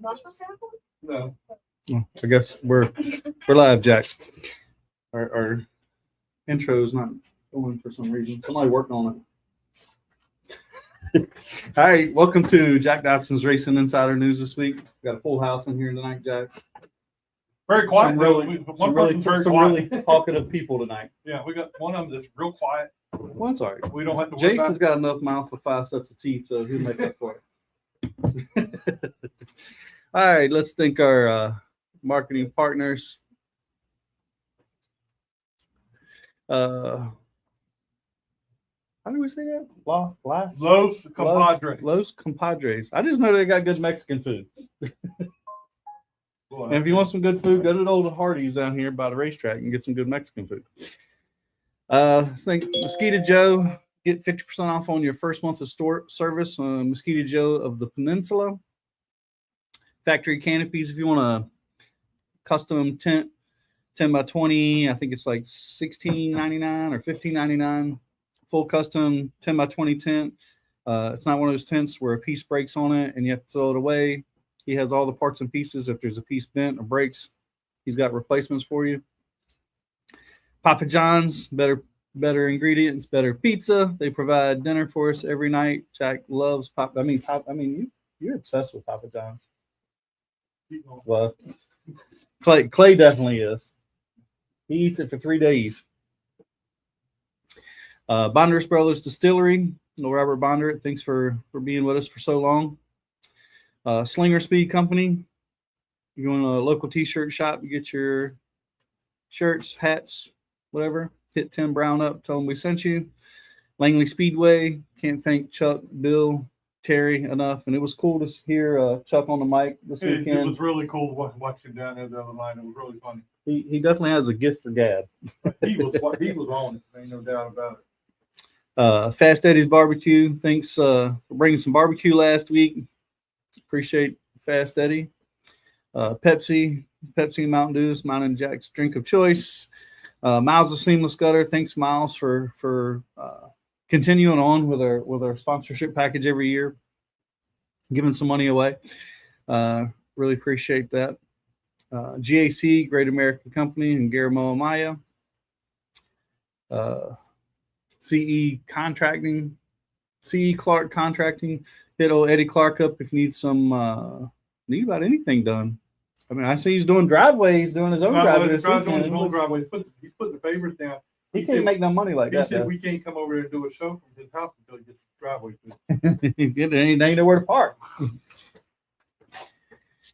No. Oh, I guess we're live, Jack. Our intro is not going for some reason. Somebody worked on it. All right, welcome to Jack Dodson'S Racing Insider News this week. We've got a full house in here tonight, Jack. Very quiet. Some really talkative people tonight. Yeah, we got one of them that's real quiet. Well, that's all right. We don't have to worry Jason's about got enough mouth for 5 sets of teeth, so he'll make up for it. All right, let's thank our marketing partners. How do we say that? Los Compadres. Los Compadres. I just know they got good Mexican food. Boy, And if you want some good food, go to the old Hardee's down here by the racetrack and get some good Mexican food. Let's thank Mosquito Joe. Get 50% off on your first month of store service on Mosquito Joe of the Peninsula. Factory canopies, if you want a custom tent, 10 by 20, I think it's like $16.99 or $15.99. Full custom 10 by 20 tent. It's not one of those tents where a piece breaks on it and you have to throw it away. He has all the parts and pieces. If there's a piece bent or breaks, he's got replacements for you. Papa John's, better ingredients, better pizza. They provide dinner for us every night. Jack loves Papa. You're obsessed with Papa John's. Well, Clay definitely is. He eats it for 3 days. Bondurst Brothers Distillery, Robert Bondurst, thanks for being with us for so long. Slinger Speed Company, you go in a local t-shirt shop, you get your shirts, hats, whatever. Hit Tim Brown up, tell him we sent you. Langley Speedway, can't thank Chuck, Bill, Terry enough, and it was cool to hear Chuck on the mic this weekend. It was really cool to watch him down there the other night. It was really funny. He definitely has a gift for gab. He was on it. Ain't no doubt about it. Fast Eddie's Barbecue, thanks for bringing some barbecue last week. Appreciate Fast Eddie. Pepsi and Mountain Dew is mine and Jack's drink of choice. Miles of Seamless Gutter, thanks Miles for continuing on with our sponsorship package every year, giving some money away. Really appreciate that. GAC, Great American Company, and Guillermo Amaya. CE Clark Contracting. Hit old Eddie Clark up if you need need about anything done. I mean, I see he's doing driveways, doing his own driveway. He's doing his own driveway. He's putting the pavers down. He can't make no money like that. He said we can't come over here and do a show from his house until he gets the driveway fixed. They ain't nowhere to park.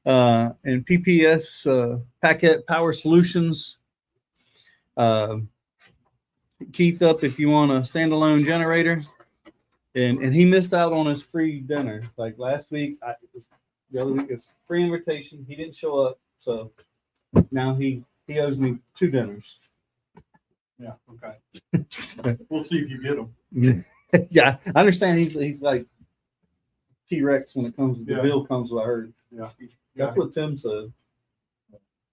And PPS Packet Power Solutions. Keith up if you want a standalone generator. And he missed out on his free dinner. Like last week, the other week, it's free invitation. He didn't show up, so now he owes me 2 dinners. Yeah, okay. We'll see if you get him. Yeah, I understand he's like T-Rex when it comes to the bill comes, what I heard. Yeah. That's what Tim said.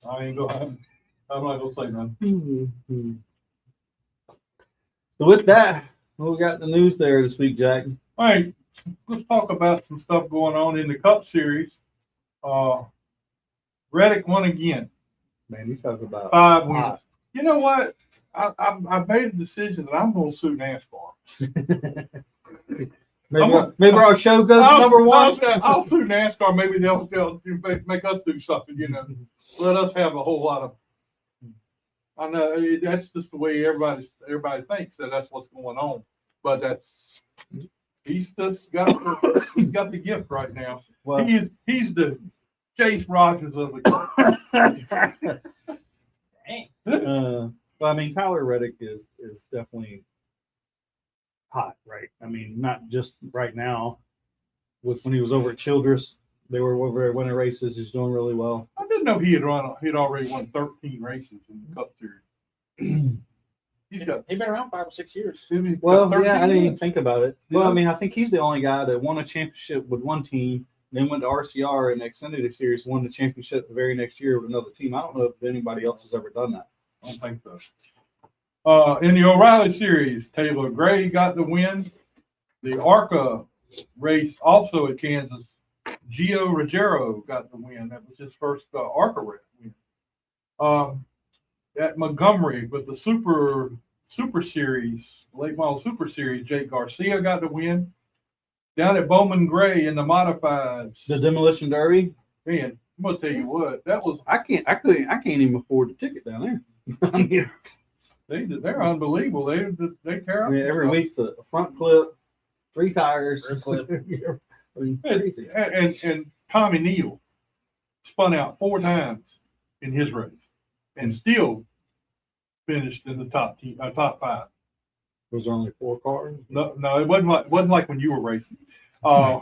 I'm not gonna say nothing. Mm-hmm. So with that, what we got in the news there this week, Jack? All right, let's talk about some stuff going on in the Cup Series. Reddick won again. Man, you talk about 5 wins. You know what? I made a decision that I'm going to sue NASCAR. maybe our show goes number 1. I'll sue NASCAR. Maybe they'll make us do something. Let us have a whole lot of. I know that's just the way everybody thinks that's what's going on, but he's just got the gift right now. Well, he's the Chase Rogers of the Well, I mean, Tyler Reddick is definitely hot, right? I mean, not just right now. When he was over at Childress, they were over there winning races. He's doing really well. I didn't know he'd already won 13 races in the Cup Series. He's been around 5 or 6 years. Well, yeah, I didn't even think about it. Well, I mean, I think he's the only guy that won a championship with one team, then went to RCR and Xfinity Series, won the championship the very next year with another team. I don't know if anybody else has ever done that. I don't think so. In the O'Reilly Series, Taylor Gray got the win. The ARCA race also at Kansas, Gio Ruggiero got the win. That was his first ARCA win. At Montgomery with the Super Series, late model Super Series, Jake Garcia got the win. Down at Bowman Gray in the modifieds, The Demolition Derby. man, I'm gonna tell you what, that was I can't even afford the ticket down there. I mean, they're unbelievable. They tear up. every week's a front clip, 3 tires. Rear clip. Yeah, I mean, crazy. And Tommy Neal spun out 4 times in his race and still finished in the top 5. Was there only 4 cars? No, it wasn't like when you were racing. I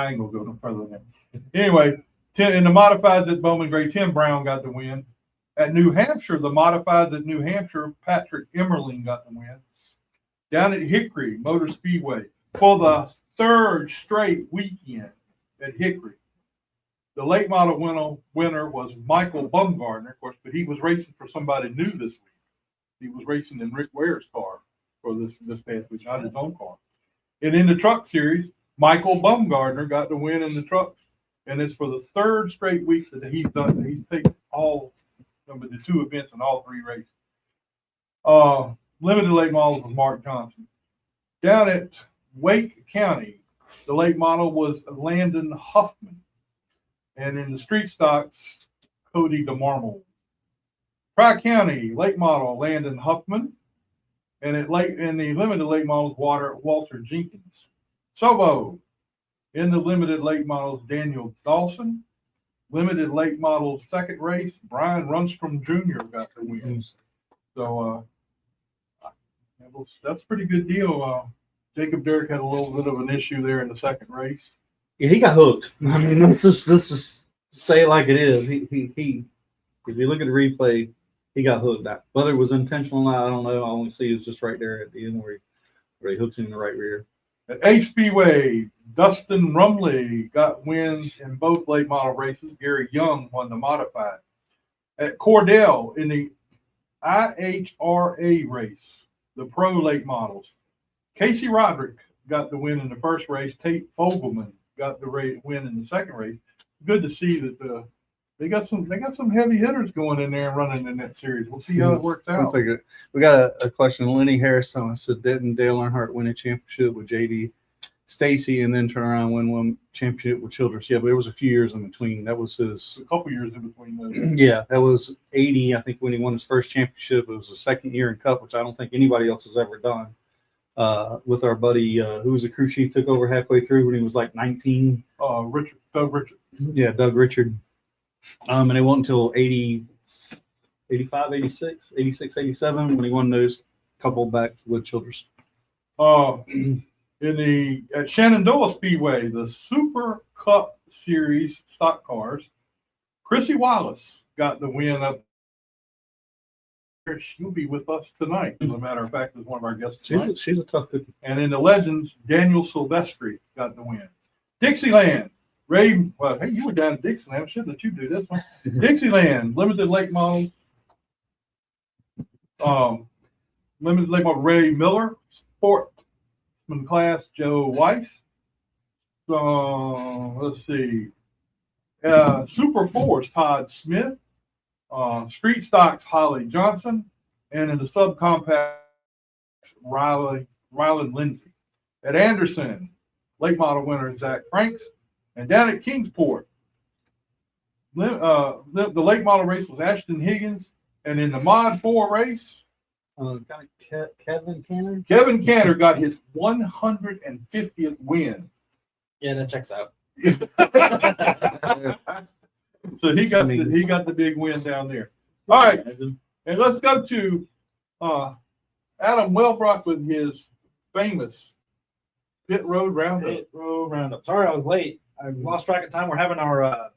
ain't gonna go no further than that. Anyway, in the modifieds at Bowman Gray, Tim Brown got the win. At New Hampshire, the modifieds at New Hampshire, Patrick Emmerling got the win. Down at Hickory Motor Speedway for the 3rd straight weekend at Hickory, the late model winner was Michael Bumgardner, of course, but he was racing for somebody new this week. He was racing in Rick Ware's car for this past week, not his own car. And in the truck series, Michael Bumgardner got the win in the trucks. And it's for the 3rd straight week that he's done. He's taken the 2 events in all 3 races. Limited late models was Mark Johnson. Down at Wake County, the late model was Landon Huffman. And in the street stocks, Cody DeMarmel. Tri-County late model Landon Huffman, and in the limited late models Walter Jenkins. Sobo in the limited late models Daniel Dawson. Limited late models 2nd race Brian Runstrom Jr. got the win. So that's a pretty good deal. Jacob Derrick had a little bit of an issue there in the 2nd race. Yeah, he got hooked. I mean, let's just say it like it is. He if you look at the replay, he got hooked. Whether it was intentional or not, I don't know. I only see it's just right there at the end where he hooks him in the right rear. At Ace Speedway, Dustin Rumley got wins in both late model races. Gary Young won the modified. At Cordell in the IHRA race, the pro late models, Casey Roderick got the win in the 1st race. Tate Fogelman got the win in the 2nd race. Good to see that they got some heavy hitters going in there and running in that series. We'll see how it works out. We got a question. Lenny Harris said, didn't Dale Earnhardt win a championship with JD Stacy and then turn around and win one championship with Childress? Yeah, but there was a few years in between. That was his A couple years in between those. Yeah, that was 80, I think, when he won his first championship. It was the 2nd year in Cup, which I don't think anybody else has ever done. With our buddy who was a crew chief, took over halfway through when he was like 19. Doug Richard. Yeah, Doug Richard. And it wasn't until 80, 85, 86, 87 when he won those couple back with Childress. At Shenandoah Speedway, the Super Cup Series stock cars, Chrissy Wallace got the win up. She'll be with us tonight. As a matter of fact, is one of our guests tonight. She's a tough cookie. And in the Legends, Daniel Silvestri got the win. Dixieland, hey, you were down at Dixieland. Should let you do this one. Dixieland, limited late models. Limited late model Ray Miller, Sportsman class Joe Weiss. Let's see. Super Force Todd Smith. Street stocks Holly Johnson, and in the subcompact Rylan Lindsay. At Anderson, late model winner Zach Franks, and down at Kingsport, the late model race was Ashton Higgins, and in the Mod 4 race, Kevin Canner. Kevin Canner got his 150th win. Yeah, that checks out. So he got the big win down there. All right, and let's go to Adam Wellbrock with his famous pit road roundup. Sorry, I was late. I lost track of time. We're having our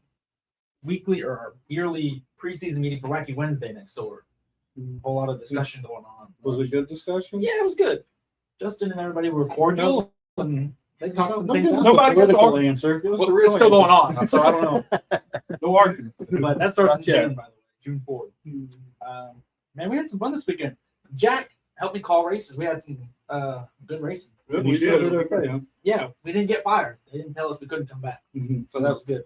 weekly or our yearly preseason meeting for Wacky Wednesday next door. A whole lot of discussion going on. Was it a good discussion? Yeah, it was good. Justin and everybody were cordial, and they talked some things. Nobody got the answer. It's still going on, so I don't know. No argument. But that starts in June, by the way, June 4th. Man, we had some fun this weekend. Jack helped me call races. We had some good racing. Good, You we still did. did okay, huh? Yeah, we didn't get fired. They didn't tell us we couldn't come back, Mhm. so that was good.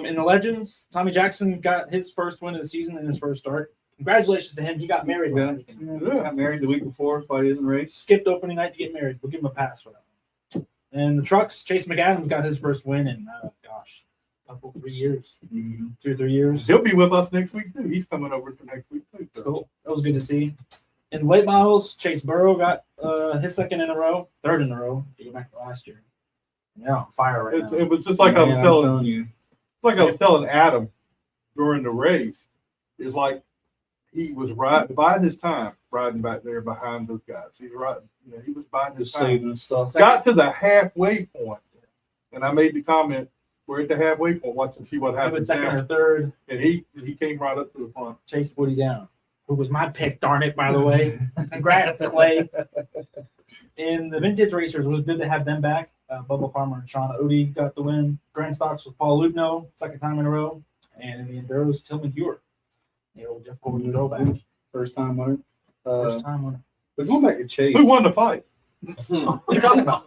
In the Legends, Tommy Jackson got his first win of the season in his first start. Congratulations to him. He got married Yeah. last weekend. Yeah, got married the week before, so he didn't race. Skipped opening night to get married. We'll give him a pass for that one. And the trucks, Chase McAdams got his first win in, couple, 3 years, 2 or 3 years. He'll be with us next week too. He's coming over to next week too. So. Cool. That was good to see. In the late models, Chase Burrow got his third in a row. If you go back to last year. Yeah, on fire right now. It was just like I was Man, I'm telling you. like I was telling Adam during the race. It's like he was biding his time, riding back there behind those guys. He was riding, he was biding his Just time. saving stuff. Got to the halfway point, and I made the comment, we're at the halfway point, watch and see what He was happens second now. or third. And he came right up to the front. Chased Woody down, who was my pick, darn it, by the way. Congrats to Clay. In the vintage racers, it was good to have them back. Bubba Farmer and Sean Odie got the win. Grand Stocks with Paul Lugno, second time in a row. And in the Enduros, Tillman Hewer. The old Jeff Gordon throwback. First time winner. First time winner. But going back to Chase. Who won the fight? What are you talking about?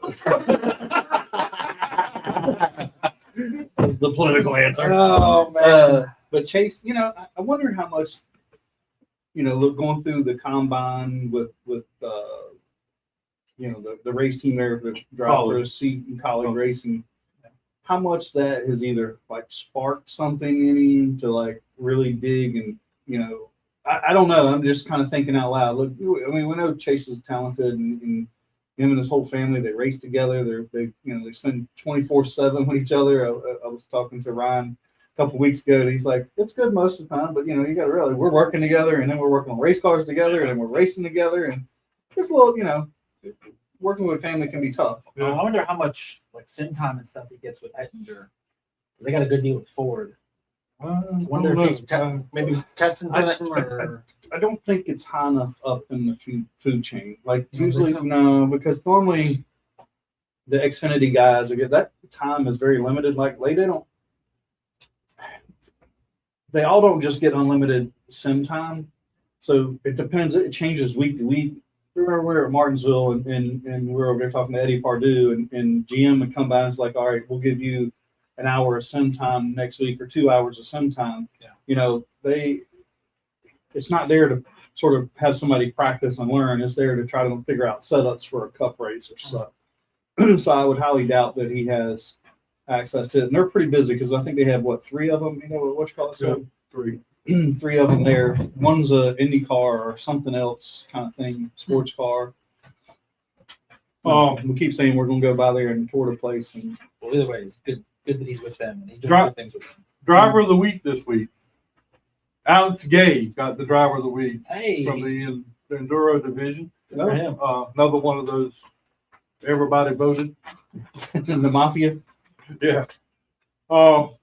That's the political answer. Oh, man. But Chase, I wonder how much, look, going through the combine with the race team there, the drivers, seat and college racing, how much that has either like sparked something in him to like really dig and, I don't know. I'm just kind of thinking out loud. Look, I mean, we know Chase is talented and him and his whole family, they race together. They spend 24/7 with each other. I was talking to Ryan a couple weeks ago, and he's like, it's good most of the time, but you got to realize we're working together, and then we're working on race cars together, and then we're racing together, and it's a little, working with family can be tough. I wonder how much like sim time and stuff he gets with Hettinger. They got a good deal with Ford. I wonder if he's maybe testing for them or. I don't think it's high enough up in the food chain. Like You don't usually, think so? no, because normally the Xfinity guys that time is very limited. Like they all don't just get unlimited sim time. So it depends. It changes week to week. Remember, we were at Martinsville and we were over there talking to Eddie Pardue and GM would come by and it's like, all right, we'll give you an hour of sim time next week or 2 hours of sim time. Yeah. It's not there to sort of have somebody practice and learn. It's there to try to figure out setups for a cup race or stuff. So I would highly doubt that he has access to it. And they're pretty busy because I think they have, 3 of them? What you call it? So 3. 3 of them there. One's a Indy car or something else kind of thing, sports car. We keep saying we're going to go by there and tour the place. And Well, either way, it's good that he's with them and he's doing Dri- good things with them. Driver of the week this week. Alex Gay got the driver of the week Hey, from the Enduro division. good for him. Another one of those everybody voted. the Mafia. Yeah. So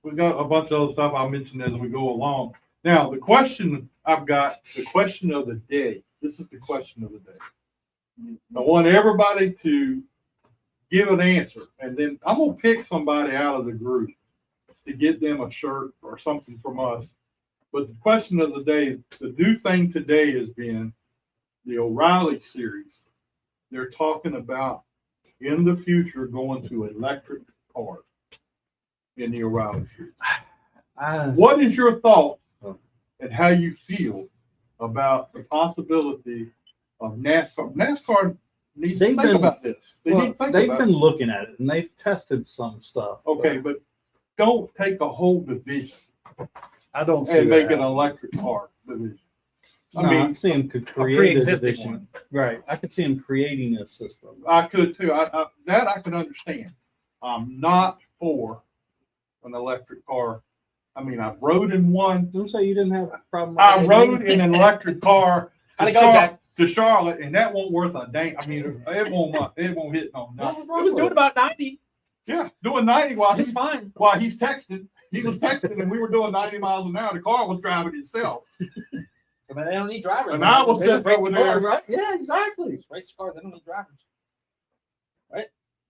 we got a bunch of other stuff I'll mention as we go along. Now, the question of the day. This is the question of the day. I want everybody to give an answer, and then I'm going to pick somebody out of the group to get them a shirt or something from us. But the question of the day, the new thing today has been the O'Reilly series. They're talking about in the future going to electric cars in the O'Reilly series. What is your thought and how you feel about the possibility of NASCAR? NASCAR needs to think about this. They need to think they've about been it. looking at it and they've tested some stuff. Okay, but don't take a whole division I don't see and that make an happening. electric car division. I mean, see him could create a pre-existing division. one. Right. I could see him creating a system. I could too. That I can understand. I'm not for an electric car. I mean, I rode in one. Don't say you didn't have a problem. With I that. rode in an electric car How'd it go, Jack? to Charlotte, and that won't worth a damn. I mean, it won't hit on nothing. He was doing about 90. Yeah, doing 90 while Just fine. he's texting. He was texting, and we were doing 90 miles an hour. The car was driving itself. I mean, they don't need drivers. And I was They just race over the there. cars. Right? Yeah, exactly. Race cars, they don't need drivers.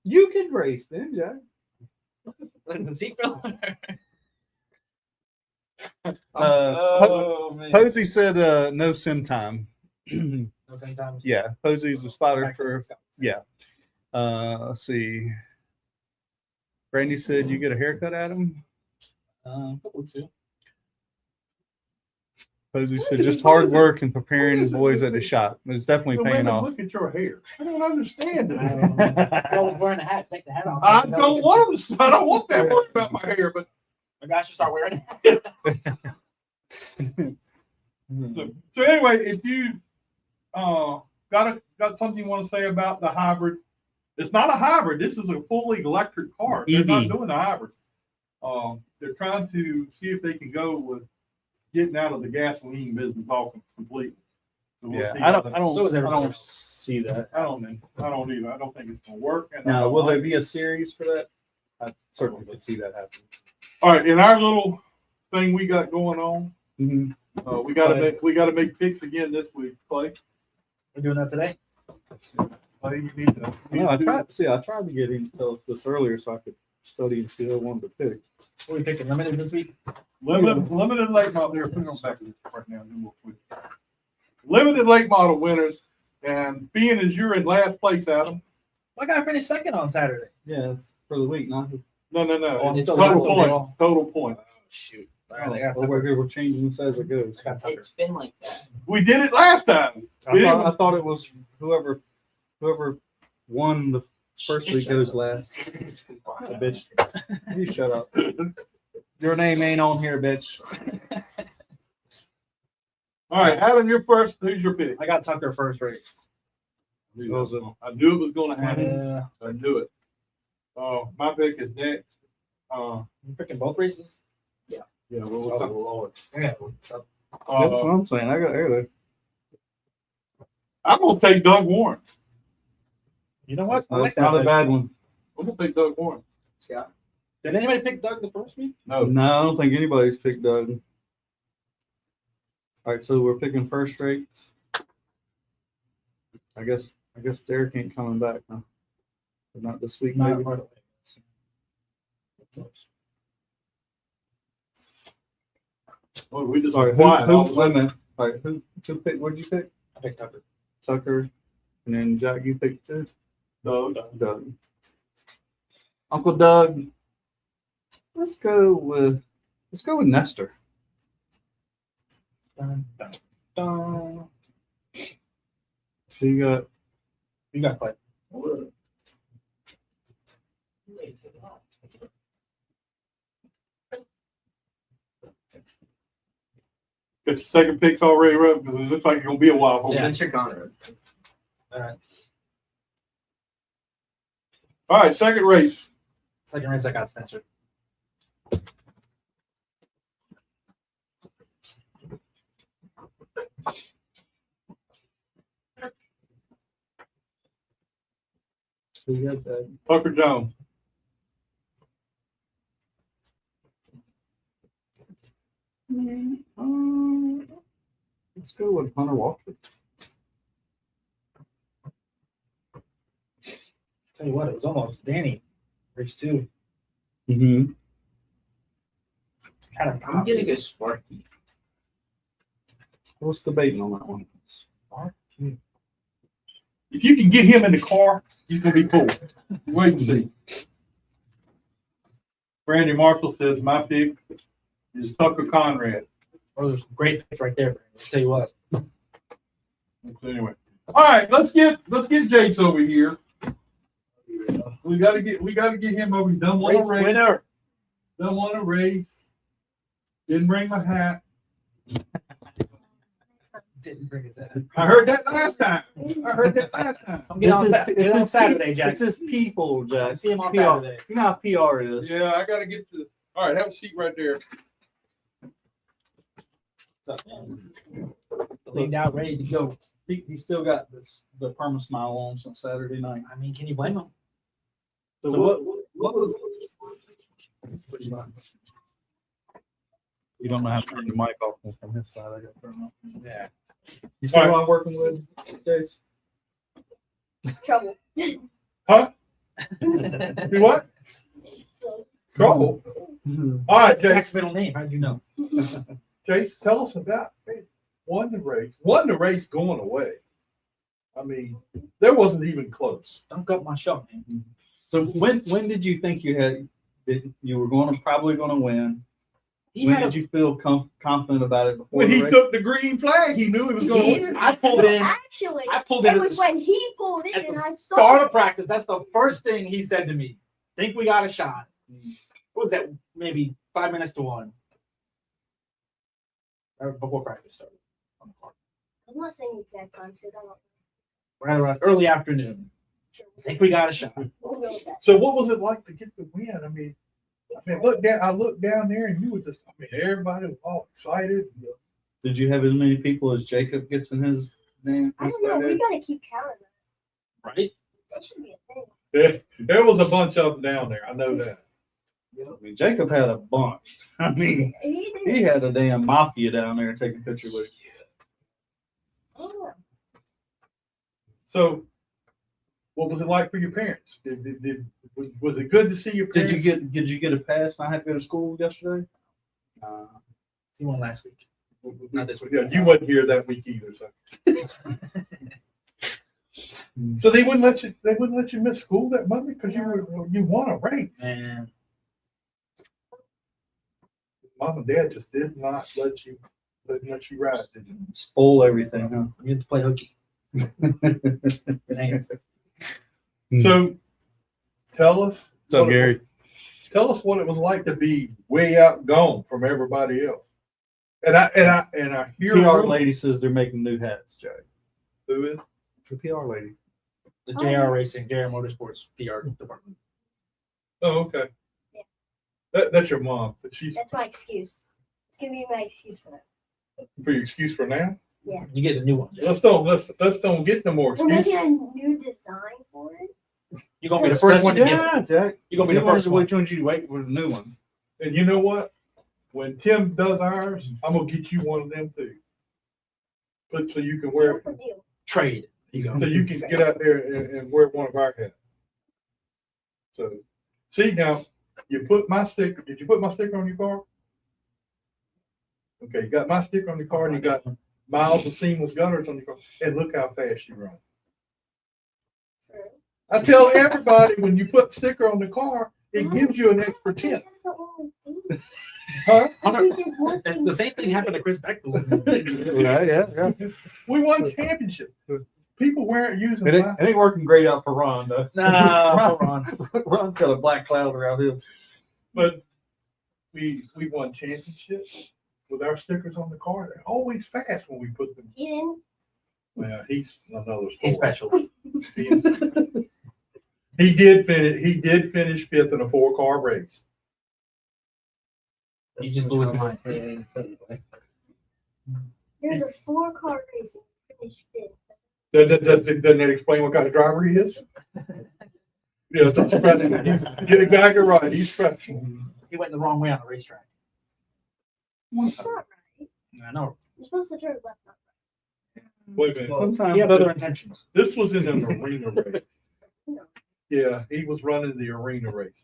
You could race then, Jack. The seatbelt. Oh man. Posey said no sim time. At the same time. Yeah, Posey's the spotter Back for. to the Yeah. Let's see. Brandy said you get a haircut, Adam. Couple two. Posey said just hard work and preparing boys at the shop. It's definitely The paying women off. look at your hair. I don't understand it. I was wearing a hat. Take the hat off. I don't want them. I don't want that worry about my hair. But Maybe I should start wearing it. so anyway, if you got something you want to say about the hybrid, it's not a hybrid. This is a fully electric car. They're not EV. doing a hybrid. They're trying to see if they can go with getting out of the gasoline business all completely. So we'll Yeah, see I how don't. that- I don't. So is I everybody. don't see that. I don't either. I don't think it's gonna work. And I Now, don't will like there be a series for that? I certainly would see that happen. All right, in our little thing we got going on, Mm-hmm. we got to make picks again this week. Clay, We're doing that today. Clay, you need to. I tried to get him to tell us this earlier so I could study and see what I wanted to pick. What are we picking? Limited this week? Limited late model. There, put it on back right now. Then we'll quit. Limited late model winners, and being as you're in last place, Adam. I got to finish second on Saturday. Yeah, it's for the week, not. No. Oh, It's it's total total point. overall. Total point. Shoot. All right, I got We're changing this as it goes. I got Tucker. It's been like that. We did it last time. I thought it was whoever won the first week goes last. Bitch, you shut up. Your name ain't on here, bitch. All right, Adam, you're first. Who's your pick? I got Tucker first race. I knew it was going to happen. Yeah. I knew it. My pick is next. You picking both races? Yeah, Oh, well, Lord. Yeah. That's what I'm saying. I got there. I'm gonna take Doug Warren. You know what? I like That's not that a pick. bad one. I'm gonna take Doug Warren. Yeah. Did anybody pick Doug the first week? No, No, I don't think anybody's picked Doug. All right, so we're picking first rates. I guess Derek ain't coming back, huh? But not this week, maybe. oh, we just All right, quiet. wait a minute. All right, who picked? What'd you pick? I picked Tucker. Tucker, and then Jack. You picked too. Doug. Doug. Uncle Doug. Let's go with Nestor. Dun, dun, dun. So you You got play. Got your second picks already, right? Because it looks like it's gonna be a while. Yeah. It's your Conrad. All right. All right, second race. Second race, I got Spencer. So you got that. Tucker Jones. Let's go with Hunter Walker. Tell you what, it was almost Danny. Race 2. Mm-hmm. Had a I'm gonna go Sparky. What's debating on that one? If you can get him in the car, he's gonna be cool. Wait and see. Brandy Marshall says my pick is Tucker Conrad. Oh, there's some great picks right there. I'll tell you what. So anyway, all right, let's get Jace over here. We gotta get him over. Done one a race. Winner. Done one a race. Didn't bring my hat. Didn't bring his hat. I heard that last time. I'm getting on Saturday, Jack. It's his people, Jack. I see him on PR. Saturday. You know how PR is. Yeah, I gotta get to. All right, have a seat right there. What's up, man? Leaned out, ready to go. He still got the perma smile on since Saturday night. I mean, can you blame him? So what was? You don't know how to turn the mic off from his side. I got to turn it off. Yeah. You see who I'm working with, Jace? Huh? Do what? Trouble. All right, That's Jack's Chase. middle name. How did you know? Chase, tell us about it. Won the race. Won the race going away. I mean, there wasn't even close. Don't cut my show, man. So when did you think that you were probably going to win? He When had did you feel confident about it before When the he race? took the green flag, he knew he was going to win. I pulled in. Actually, I pulled it in at was the when he pulled in at the and I saw start it. of practice. That's the first thing he said to me. Think we got a shot. What was that? Maybe 5 minutes to 1. Or before practice started. On the clock. I'm not saying the exact time, so I don't Right around early afternoon. Think we got a shot. we'll go with that. So what was it like to get the win? I mean, I looked down there and you were just, I mean, everybody was all excited. Did you have as many people as Jacob gets in his name? I don't know. We gotta keep counting that. Right? That should be a thing. There was a bunch of them down there. I know that. I mean, Jacob had a bunch. I mean, He did. he had a damn mafia down there taking pictures with. Oh, So what was it like for your parents? Was it good to see your Did parents? you get a pass? And I had to go to school yesterday. He won last week. Not this week. Yeah, you wasn't here that week either, so. So they wouldn't let you miss school that Monday because you won a race. Man, Mom and Dad just did not let you ride, did you? Spoil everything, huh? we get to play hooky. Man. So tell us. What's up, Gary? Tell us what it was like to be way outgone from everybody else. And I hear PR lady says they're making new hats, Jay. Who is? The PR lady. The JR Racing, JR Motorsports PR department. Oh, okay. Yeah. That's your mom, but she's that's my excuse. It's gonna be my excuse for that. for your excuse for now. You get a new one. Let's don't get no more We're excuses. making a new design for it. You're gonna be the first one to get it. Yeah, Jack. You're gonna be the first one. Which one you wait for the new one? And you know what? When Tim does ours, I'm gonna get you one of them too. But so you can wear, Deal for deal. Trade. You go. so you can get out there and wear one of our hats. So, see now, you put my sticker. Did you put my sticker on your car? Okay, you got my sticker on your car, and you got miles of seamless gutters on your car, and look how fast you run. I tell everybody when you put sticker on the car, it gives you an extra tip. That's the only thing. Huh? We did one thing. The same thing happened to Chris Bechtel. Yeah. We won championship. People weren't using It my ain't working great out for Ron, though. No, Ron. Ron's got a black cloud around him. But we won championships with our stickers on the car. They're always fast when we put them. He didn't. Well, he's another story. He's special. He did finish fifth in a 4-car race. He just blew his mind. There's a 4-car race and he finished fifth. Doesn't that explain what kind of driver he is? Yeah, it's special. Get exactly right. He's special. He went the wrong way on the racetrack. That's not right. I know. You're supposed to turn left, not Wait a minute. Sometimes He had other intentions. This was in an arena race. No. Yeah, he was running the arena race.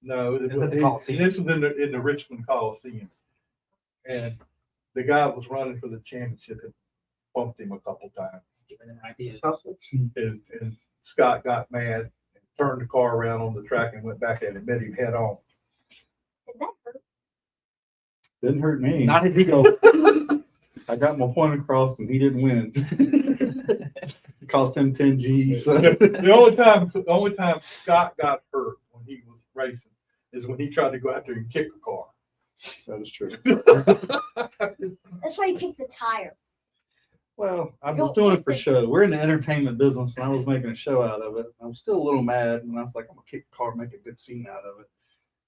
No, Is that the Coliseum? this was in the Richmond Coliseum, and the guy was running for the championship and bumped him a couple times. Giving him ideas. And Scott got mad and turned the car around on the track and went back at him, met him head on. Did that hurt? didn't hurt me. Not his ego. I got my point across and he didn't win. It cost him 10 G's. So. The only time Scott got hurt when he was racing is when he tried to go out there and kick a car. That is true. That's why you kicked the tire. Well, I was doing it for show. We're in the entertainment business, and I was making a show out of it. I was still a little mad, and I was like, I'm gonna kick the car, make a good scene out of it.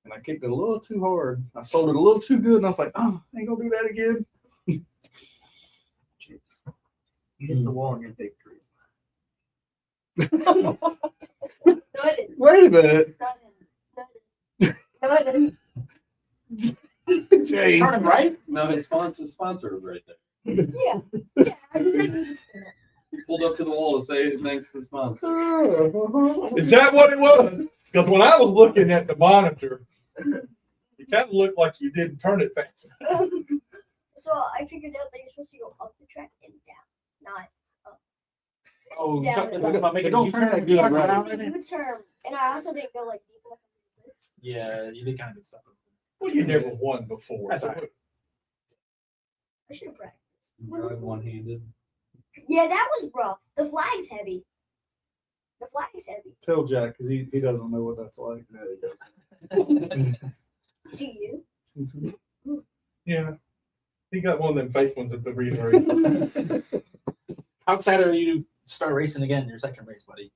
And I kicked it a little too hard. I sold it a little too good, and I was like, oh, I ain't gonna do that again. Jeez. Hit the wall and get victory. No, it didn't. Wait a minute. No, it didn't. Jay. Turn him right? No, his sponsor was right there. Yeah. Yeah, I didn't. Pulled up to the wall to say thanks to the sponsor. Is that what it was? Because when I was looking at the monitor, it kind of looked like you didn't turn it fast. So I figured out that you're supposed to go up the track and down, not Oh, Yeah. something about making It don't a turn U-turn, that good, turn right? around in it. U-turn. And I also didn't go like deep enough into the woods. Yeah, you did kind of good stuff. Well, you never won before. That's all right. I should have practiced. Drive one-handed. Yeah, that was rough. The flag's heavy. The flag's heavy. Tell Jack because he doesn't know what that's like. Do you? Yeah. He got one of them fake ones at the relay. How excited are you to start racing again? Your second race, buddy.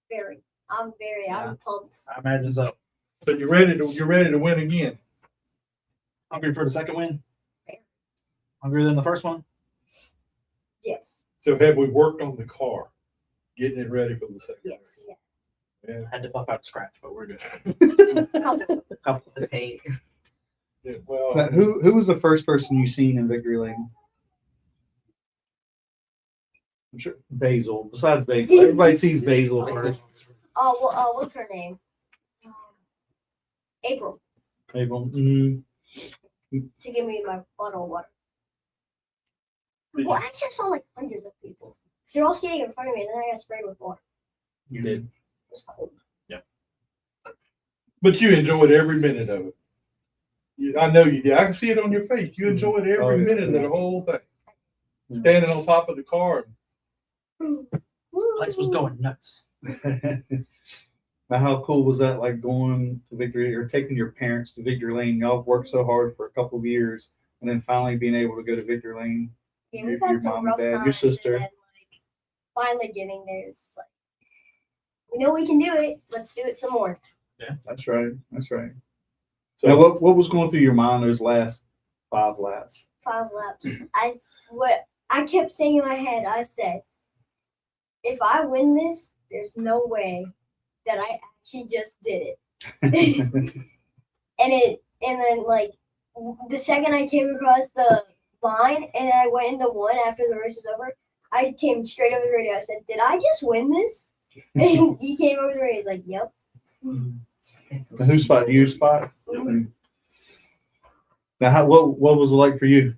Very. I'm pumped. I imagine so. So you're ready to win again. Hungry for the second win? Hungrier than the first one? Yes. So have we worked on the car, getting it ready for the second? Yes. Yeah. Yeah. I had to buff out scratch, but we're good. Couple. Couple of paint. Yeah, well, Who was the first person you seen in Victory Lane? I'm sure Basil. Besides Basil, everybody sees Basil first. What's her name? April. April. To give me my bottle of water. Well, actually, I saw like hundreds of people. They're all standing in front of me, and then I got sprayed with water. You did. It was cold. but you enjoyed every minute of it. I know you did. I can see it on your face. You enjoyed every Oh, yeah. minute of the whole thing. Standing on top of the car. Woo. Place was going nuts. Now, how cool was that? Like going to Victory or taking your parents to Victory Lane? Y'all worked so hard for a couple of years, and then finally being able to go to Victory Lane. Yeah, Your we've had some mom and rough dad, your times, sister. and then, like, finally getting there is like, we know we can do it. Let's do it some more. That's right. That's right. So Now, what was going through your mind those last 5 laps? 5 laps. What I kept saying in my head, I said, if I win this, there's no way that I actually just did it. And then like the second I came across the line and I went into one after the race was over, I came straight over the radio. I said, "Did I just win this?" And he came over the radio. He's like, "Yep." Who spot? You spot? Now, what was it like for you?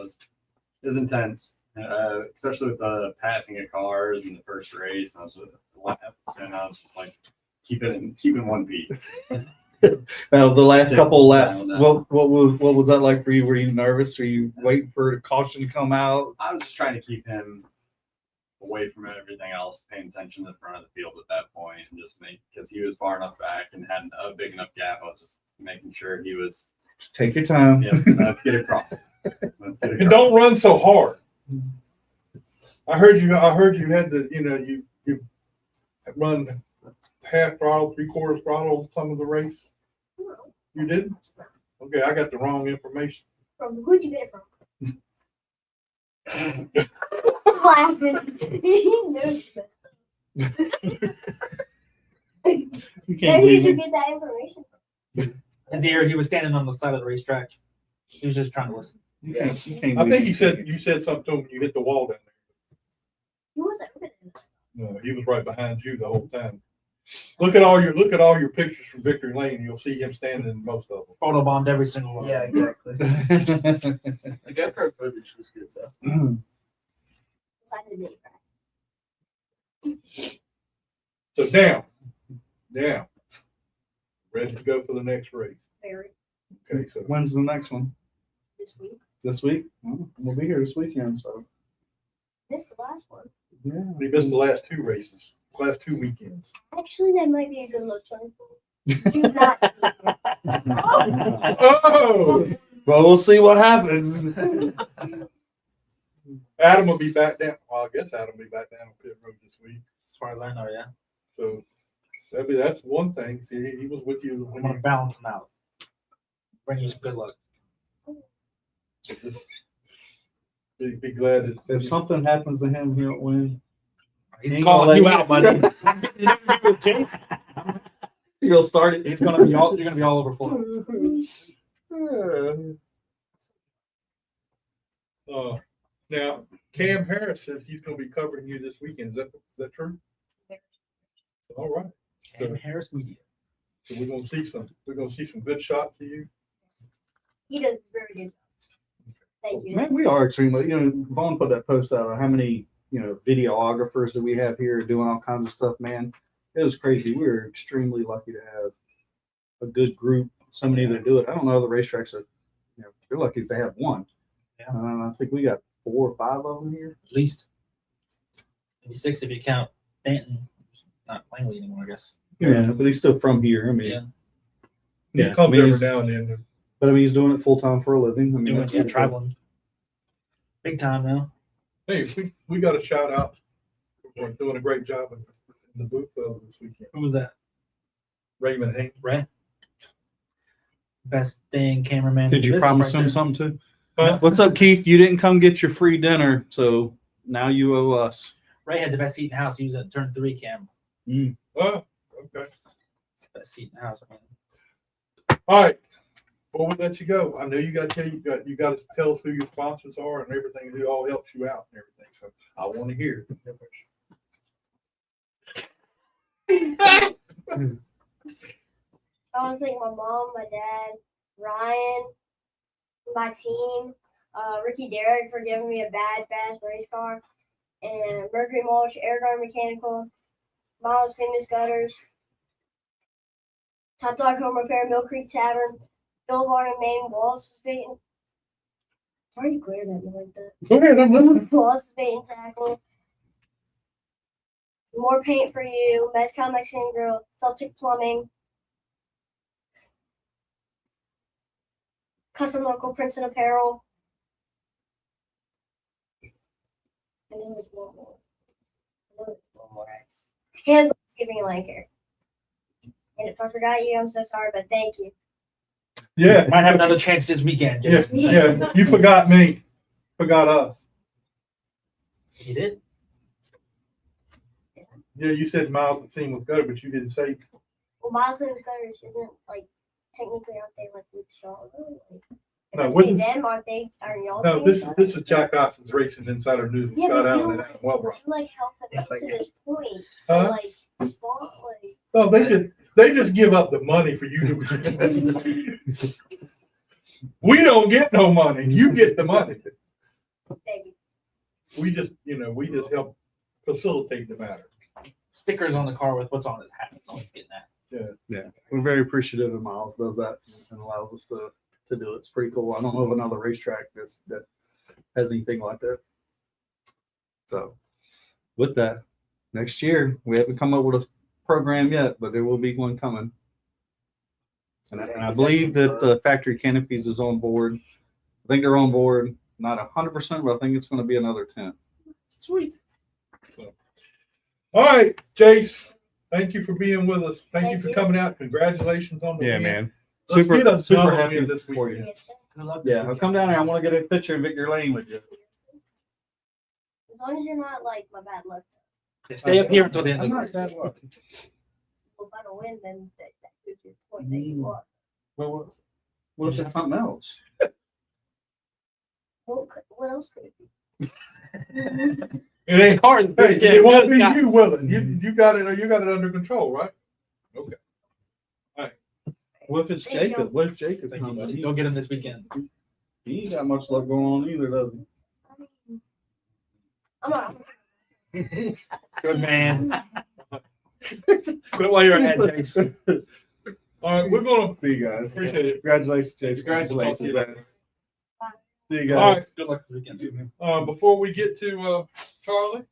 It was intense, especially with the passing of cars in the first race. I was just like, keep it in one piece. Now, the last couple of laps, No. what was that like for you? Were you nervous? Were you waiting for caution to come out? I was just trying to keep him away from everything else, paying attention to the front of the field at that point, and just because he was far enough back and had a big enough gap, I was just making sure he was. Just take your time. Yeah, let's get across. Let's get and across. don't run so hard. I heard you had to, you run half throttle, 3/4 throttle some of the race. You didn't? Okay, I got the wrong information. From who'd you get it from? Laughing. He knows you messed up. You can't Where believe did you it. get that information from? His ear, he was standing on the side of the racetrack. He was just trying to listen. You can't I believe think it. you said something to him when you hit the wall down Who was that? there. No, he was right behind you the whole time. Look at all your pictures from Victory Lane. And you'll see him standing in most of them. Photobombed every single one. Yeah, exactly. The GoPro footage was good though. Besides the mini crack. So down. Ready to go for the next race. Very Okay, so When's the next one? this week. This week? Well, we'll be here this weekend, so Missed the last one. yeah. we missed the last 2 races, last 2 weekends. Actually, that might be a good look, Tony. Do not. Oh! Well, we'll see what happens. Adam will be back down. Well, I guess Adam will be back down on pit road this week. As far as I know, yeah. So that's one thing. See, he was with you I'm when gonna you balance him out. Bring you some good luck. just be glad that If something happens to him, he'll win. He's Ain't calling gonna you let out, you- buddy. He'll start it. He's gonna be all. You're gonna be all over Florida. Now, Cam Harris said he's going to be covering you this weekend. Is that true? All right. And Harris Media. So we're gonna see some good shots of you. He does a very good job. Thank you. Man, we are extremely, Vaughn put that post out on how many, videographers that we have here doing all kinds of stuff, man. It was crazy. We were extremely lucky to have a good group, so many that do it. I don't know other racetracks that, they're lucky if they have one. Yeah. I think we got 4 or 5 of them here. At least maybe 6 if you count Danton. Not Langley anymore, I guess. Yeah, but he's still from here. I mean, Yeah. He Yeah, comes I mean, every he's- now and then. but I mean, he's doing it full time for a living. I mean, Doing that's yeah, cool. traveling. Big time now. Hey, we got a shout out. We're doing a great job in the booth this weekend. Who was that? Raymond Hank. Ray. Best dang cameraman. Did in you the promise business him right something too? Huh? What's up, Keith? You didn't come get your free dinner, so now you owe us. there. Ray had the best seat in the house. He was at turn 3 camera. Oh, okay. Best seat in the house. I mean, All right. Before we let you go, I know you got to tell us who your sponsors are and everything, who all helps you out and everything. So I want to hear it. I want to thank my mom, my dad, Ryan, my team, Ricky Derrick for giving me a bad, fast race car, and Mercury Mulch, Air Guard Mechanical, Miles Simmons Gutters, Top Dog Home Repair, Mill Creek Tavern, Boulevard in Maine, Wallace's Bait and... Why are you glaring at me like that? Go ahead, I'm listening. Wallace's Bait and Tackle, More Paint for You, Mezcal Mexican Grill, Celtic Plumbing, Custom Local Princeton Apparel. And then there's one more. I know there's one more. Hands Giving Land Care. And if I forgot you, I'm so sorry, but thank you. Yeah, might have another chance this weekend. yeah, Jason. yeah. You forgot me. Forgot us. You did? Yeah, you said Miles and Scene was good, but you didn't say. Well, Miles Simmons Gutters isn't like technically aren't they like with Charlotte? Like, if No, I what say is- them, aren't they? Are y'all? No, saying this is Jack Dawson's Racing Insider News with Yeah, Scott but you Allen don't and Adam Welbrock. It's like help them up to this point. Huh? To like respond, like No, they just give up the money for you to. We don't get no money. You get the money. baby. We just help facilitate the matter. Stickers on the car with what's on his hat. That's all he's getting at. Yeah, we're very appreciative of Miles does that and allows us to do it. It's pretty cool. I don't know of another racetrack that has anything like that. So with that, next year we haven't come up with a program yet, but there will be one coming. And I believe that the factory canopies is on board. I think they're on board, not 100%, but I think it's going to be another 10. Sweet. All right, Jace. Thank you for being with us. Thank you Thank for you. coming out. Congratulations on the Yeah, win. man. Let's Super, get a super double happy win this for you. weekend. Yes, sir. Good luck this Yeah, I'll weekend. come down there. I want to get a picture of Victor Lane with you. As long as you're not like my bad luck. Okay, stay up here until the end I'm of the not race. bad luck. Well, if I don't win, then that could be the point that you lost. Well, what if it's something else? What else could it be? It ain't Car is Hey, pretty it won't be good. you, will it? You got it. You got it under control, right? Okay. What if it's Thank you. Jacob? What if Jacob Thank you, comes? buddy. Go get him this weekend. He ain't got much luck going on either, does he? I'm not. Good man. Quit while you're ahead, Jace. All right, we're gonna See you guys. appreciate it. Congratulations, Jason. Congratulations, man. See you All guys. right. Good luck this weekend. Before we get to Charlie,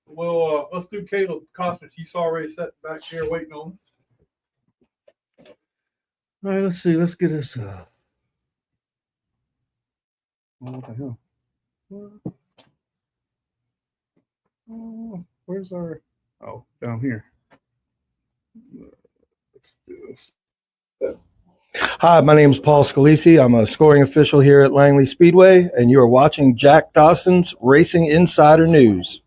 let's do Caleb Costner. He's already sitting back here waiting on us. All right, let's see. Let's get this. What the hell? Where's our? Oh, down here. Let's do this. Hi, my name is Paul Scalisi. I'm a scoring official here at Langley Speedway, and you are watching Jack Dodson'S Racing Insider News.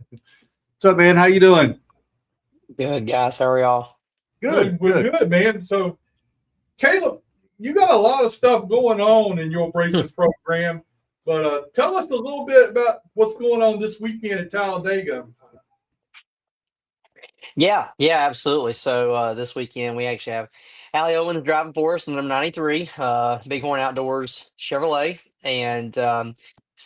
What's up, man? How you doing? Good, guys. How are y'all? Good. We're good, man. So, Caleb, you got a lot of stuff going on in your racing program, but tell us a little bit about what's going on this weekend at Talladega. Yeah, absolutely. So this weekend we actually have Allie Owens driving for us in number 93, Bighorn Outdoors Chevrolet, and it's the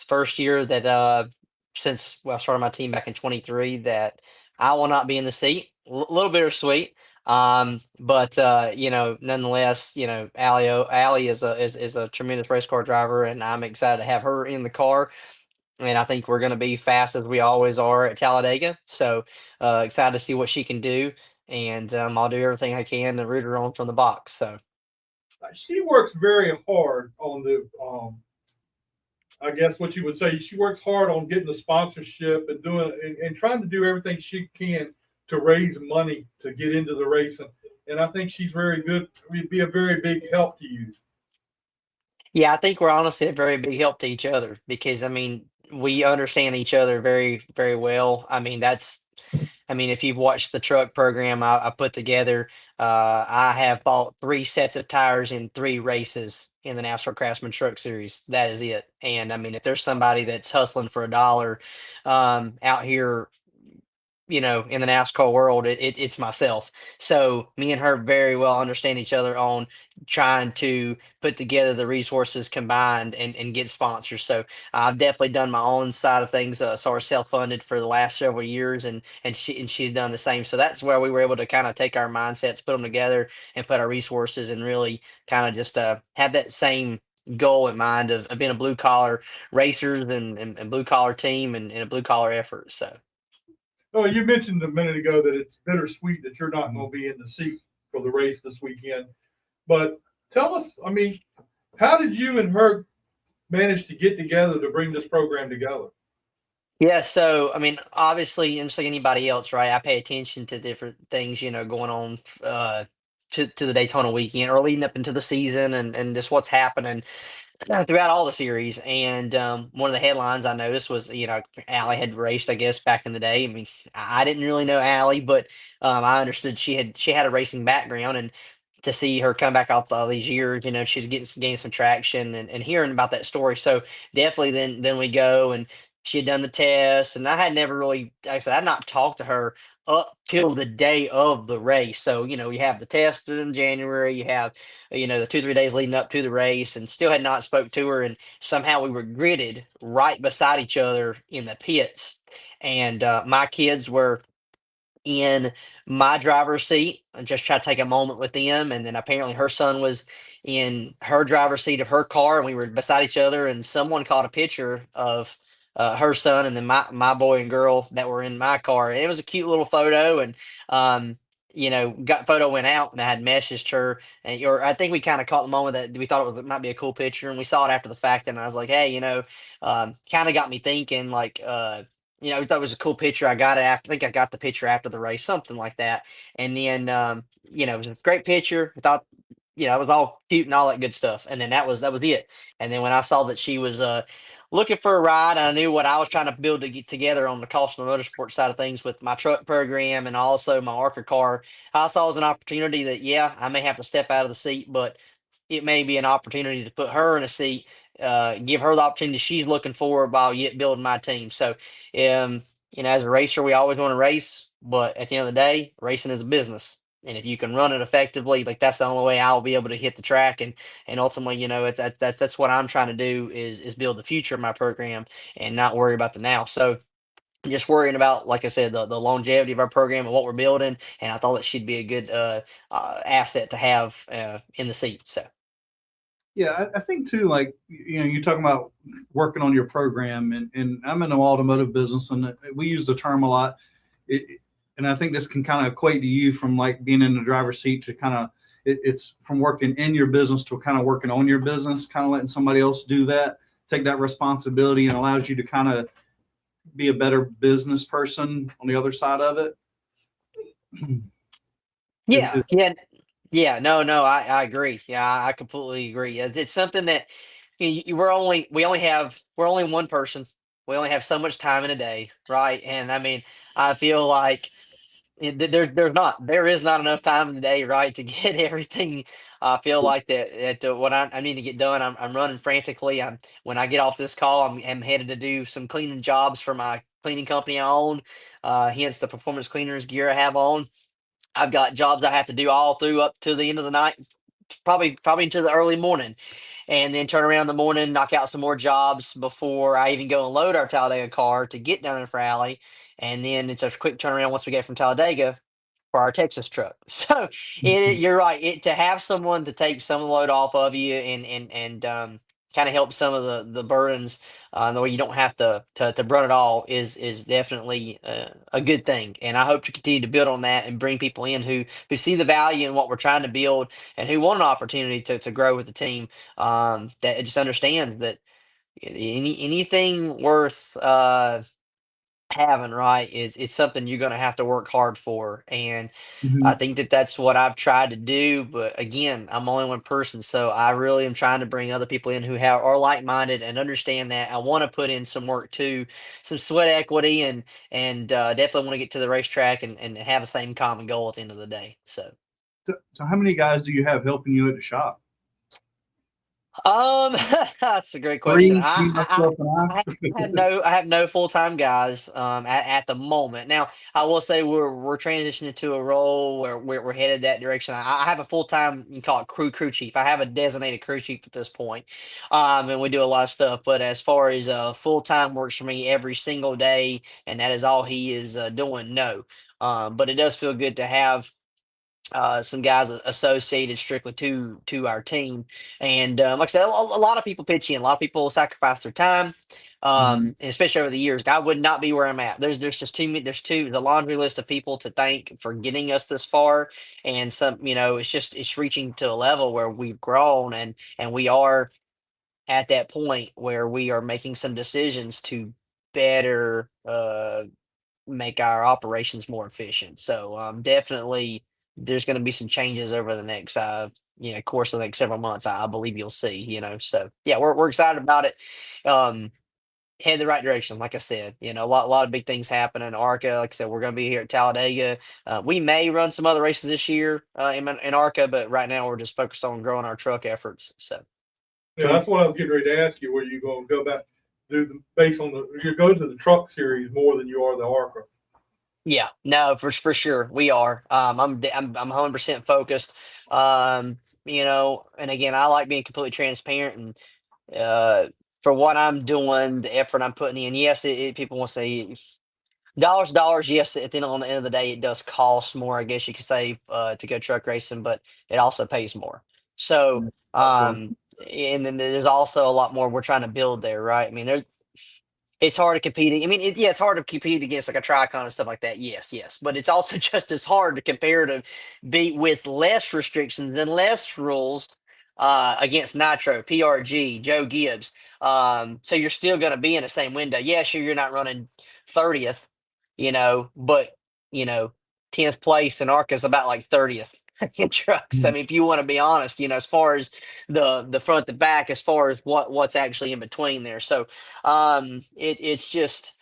first year that since I started my team back in 23 that I will not be in the seat. A little bittersweet, but nonetheless, Allie is a tremendous race car driver, and I'm excited to have her in the car. And I think we're going to be fast as we always are at Talladega. So excited to see what she can do, and I'll do everything I can to root her on from the box. So She works very hard on the, I guess what you would say, she works hard on getting the sponsorship and doing and trying to do everything she can to raise money to get into the racing. And I think she's very good. Would be a very big help to you. yeah, I think we're honestly a very big help to each other because I mean we understand each other very very well. I mean, if you've watched the truck program I put together, I have bought 3 sets of tires in 3 races in the NASCAR Craftsman Truck Series. That is it. And I mean, if there's somebody that's hustling for a dollar out here, in the NASCAR world, it's myself. So me and her very well understand each other on trying to put together the resources combined and get sponsors. So I've definitely done my own side of things, sort of self-funded for the last several years, and she's done the same. So that's where we were able to kind of take our mindsets, put them together, and put our resources, and really kind of just have that same goal in mind of being a blue collar racers and blue collar team and a blue collar effort. So. Oh, you mentioned a minute ago that it's bittersweet that you're not going to be in the seat for the race this weekend. But tell us, I mean, how did you and her manage to get together to bring this program together? Yeah, so I mean, obviously, just like anybody else, right? I pay attention to different things, going on to the Daytona weekend or leading up into the season and just what's happening throughout all the series. And one of the headlines I noticed was, Allie had raced, I guess, back in the day. I mean, I didn't really know Allie, but I understood she had a racing background, and to see her come back after all these years, she's getting some traction and hearing about that story. So definitely then we go, and she had done the test, and I had never really, like I said, I'd not talked to her up till the day of the race. So, you have the test in January, you have, the 2, 3 days leading up to the race, and still had not spoke to her. And somehow we were gridded right beside each other in the pits. And my kids were in my driver's seat and just try to take a moment with them. And then apparently her son was in her driver's seat of her car, and we were beside each other. And someone caught a picture of her son and then my boy and girl that were in my car. And it was a cute little photo. And got photo went out, and I had messaged her, and or I think we kind of caught the moment that we thought it might be a cool picture, and we saw it after the fact, and I was like, hey, kind of got me thinking, like, we thought it was a cool picture. I got it after, I think I got the picture after the race, something like that. And then, it was a great picture. I thought, it was all cute and all that good stuff. And then that was it. And then when I saw that she was looking for a ride, and I knew what I was trying to build to get together on the COSTNER Motorsport side of things with my truck program and also my ARCA car, I saw as an opportunity that, yeah, I may have to step out of the seat, but it may be an opportunity to put her in a seat, give her the opportunity she's looking for while yet building my team. So, as a racer, we always want to race, but at the end of the day, racing is a business. And if you can run it effectively, like that's the only way I'll be able to hit the track. And ultimately, that's what I'm trying to do is build the future of my program and not worry about the now. So just worrying about, like I said, the longevity of our program and what we're building. And I thought that she'd be a good asset to have in the seat. So. Yeah, I think too, like, you're talking about working on your program, and I'm in the automotive business, and we use the term a lot. And I think this can kind of equate to you from like being in the driver's seat to kind of, it's from working in your business to kind of working on your business, kind of letting somebody else do that, take that responsibility, and allows you to kind of be a better business person on the other side of it. Yeah, yeah, no, I agree. Yeah, I completely agree. It's something that we're only one person. We only have so much time in a day, right? And I mean, I feel like there is not enough time in the day, right, to get everything. I feel like that what I need to get done. I'm running frantically. When I get off this call, I'm headed to do some cleaning jobs for my cleaning company I own, hence the performance cleaners gear I have on. I've got jobs I have to do all through up to the end of the night, probably into the early morning, and then turn around in the morning, knock out some more jobs before I even go and load our Talladega car to get down to Raleigh, and then it's a quick turnaround once we get from Talladega for our Texas truck. So you're right. To have someone to take some of the load off of you and kind of help some of the burdens, the way you don't have to run it all is definitely a good thing. And I hope to continue to build on that and bring people in who see the value in what we're trying to build and who want an opportunity to grow with the team. That just understand that anything worth having, right, is it's something you're going to have to work hard for. And I think that's what I've tried to do. But again, I'm only one person, so I really am trying to bring other people in who are like-minded and understand that I want to put in some work too, some sweat equity, and definitely want to get to the racetrack and have the same common goal at the end of the day. So how many guys do you have helping you at the shop? that's a great question. Three, me, myself, and I have no full-time guys at the moment. Now I will say we're transitioning to a role where we're headed that direction. I have a full-time, you call it crew chief. I have a designated crew chief at this point, and we do a lot of stuff. But as far as full-time works for me every single day, and that is all he is doing. No, but it does feel good to have some guys associated strictly to our team. And like I said, a lot of people pitch in, a lot of people sacrifice their time. And especially over the years, I would not be where I'm at. There's just too many. The laundry list of people to thank for getting us this far, and some, it's reaching to a level where we've grown and we are at that point where we are making some decisions to better make our operations more efficient. So definitely there's going to be some changes over the next course of the next several months. I believe you'll see, so yeah, we're excited about it. Head the right direction. Like I said, a lot of big things happening. ARCA, like I said, we're going to be here at Talladega. We may run some other races this year in ARCA, but right now we're just focused on growing our truck efforts. So Yeah, that's what I was getting ready to ask you. Where you going to go back, based on you go to the truck series more than you are the ARCA? yeah, no, for sure we are. I'm 100% focused. And again, I like being completely transparent and for what I'm doing, the effort I'm putting in. Yes, people want to say dollars. Yes, on the end of the day, it does cost more, I guess you could say, to go truck racing, but it also pays more. So, and then there's also a lot more we're trying to build there, right? I mean, it's hard to compete. I mean, it's hard to compete against like a Tricon and stuff like that. Yes, but it's also just as hard to compare to be with less restrictions and less rules against Nitro, PRG, Joe Gibbs. So you're still going to be in the same window. Yeah, sure, you're not running 30th, but 10th place in ARCA is about like 30th in trucks. I mean, if you want to be honest, as far as the front to back, as far as what's actually in between there. So it's just,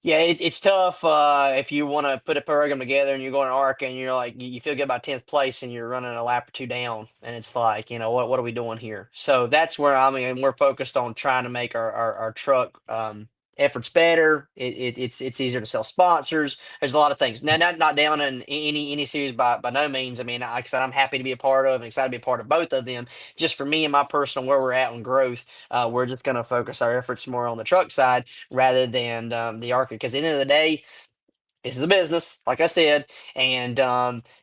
yeah, it's tough if you want to put a program together and you're going to ARC and you're like, you feel good about 10th place and you're running a lap or two down. And it's like, what are we doing here? So that's where we're focused on trying to make our truck efforts better. It's easier to sell sponsors. There's a lot of things. Now, not down in any series by no means. I mean, like I said, I'm happy to be a part of and excited to be a part of both of them. Just for me and my personal where we're at in growth, we're just going to focus our efforts more on the truck side rather than the ARCA. Because at the end of the day, this is a business, like I said, and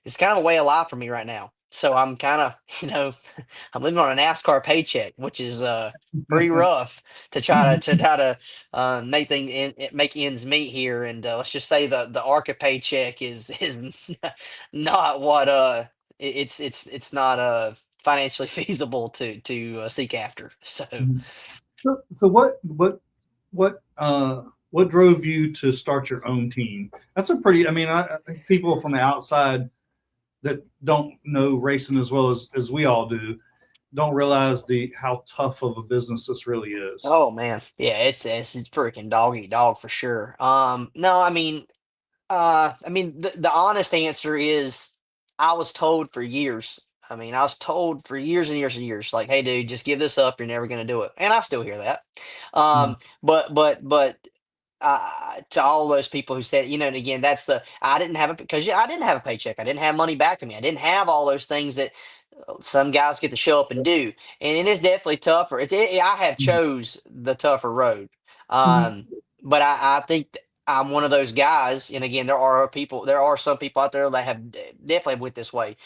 it's kind of a way of life for me right now. So I'm kind of, I'm living on a NASCAR paycheck, which is pretty rough to try to make ends meet here. And let's just say the ARCA paycheck is not what it's not financially feasible to seek after. So what drove you to start your own team? That's a pretty, I think people from the outside that don't know racing as well as we all do don't realize how tough of a business this really is. Oh man, yeah, it's freaking dog eat dog for sure. No, the honest answer is I was told for years. I was told for years and years and years, like, hey, dude, just give this up. You're never going to do it. And I still hear that. But to all those people who said, you know, and again, that's I didn't have because I didn't have a paycheck. I didn't have money back to me. I didn't have all those things that some guys get to show up and do. And it is definitely tougher. I have chose the tougher road. But I think I'm one of those guys. And again, there are some people out there that have definitely went this way.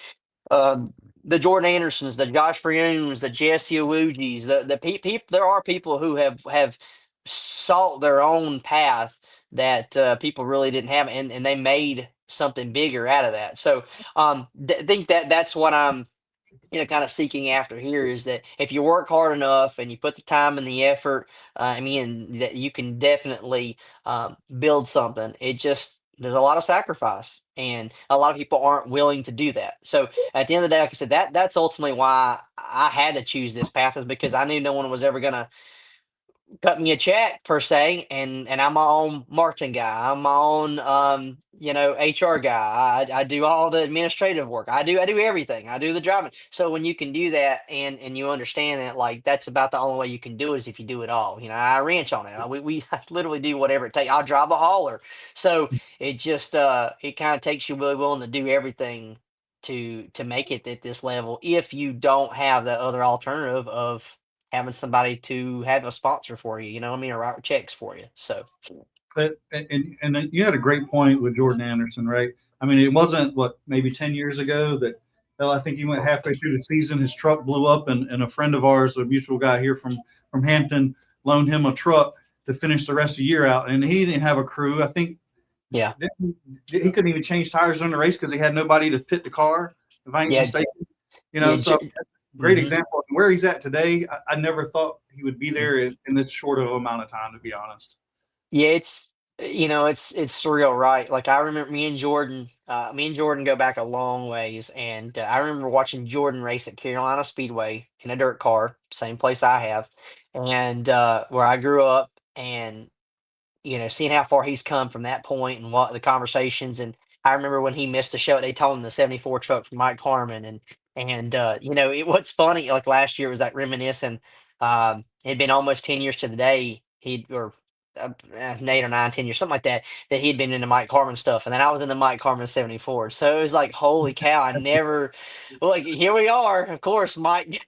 The Jordan Andersons, the Josh Friones, the Jesse Owujis, there are people who have sought their own path that people really didn't have, and they made something bigger out of that. So think that's what I'm kind of seeking after here, is that if you work hard enough and you put the time and the effort, I mean, that you can definitely build something. There's a lot of sacrifice, and a lot of people aren't willing to do that. So at the end of the day, like I said, that's ultimately why I had to choose this path, is because I knew no one was ever going to cut me a check per se, and I'm my own marketing guy. I'm my own HR guy. I do all the administrative work. I do everything. I do the driving. So when you can do that, and you understand that, like, that's about the only way you can do it, is if you do it all. I ranch on it. We literally do whatever it takes. I'll drive a hauler. So it just it kind of takes you really willing to do everything to make it at this level, if you don't have the other alternative of having somebody to have a sponsor for you, or write checks for you. So, and then you had a great point with Jordan Anderson, right? I mean, it wasn't maybe 10 years ago that, well, I think he went halfway through the season, his truck blew up, and a friend of ours, a mutual guy here from Hampton, loaned him a truck to finish the rest of the year out, and he didn't have a crew. I think, yeah, he couldn't even change tires during the race because he had nobody to pit the car, if I ain't mistaken. So. Great example. Where he's at today, I never thought he would be there in this short of amount of time, to be honest. Yeah, it's surreal, right? Like, I remember me and Jordan go back a long ways, and I remember watching Jordan race at Carolina Speedway in a dirt car, same place I have, and where I grew up, and seeing how far he's come from that point and what the conversations. And I remember when he missed the show at Daytona in the 74 truck from Mike Harmon, and what's funny, like last year was that reminiscing. It had been almost 10 years to the day, 8 or 9, 10 years, something like that, that he'd been into Mike Harmon stuff. And then I was in the Mike Harmon 74. So it was like, holy cow, I never, well, like, here we are. Of course, Mike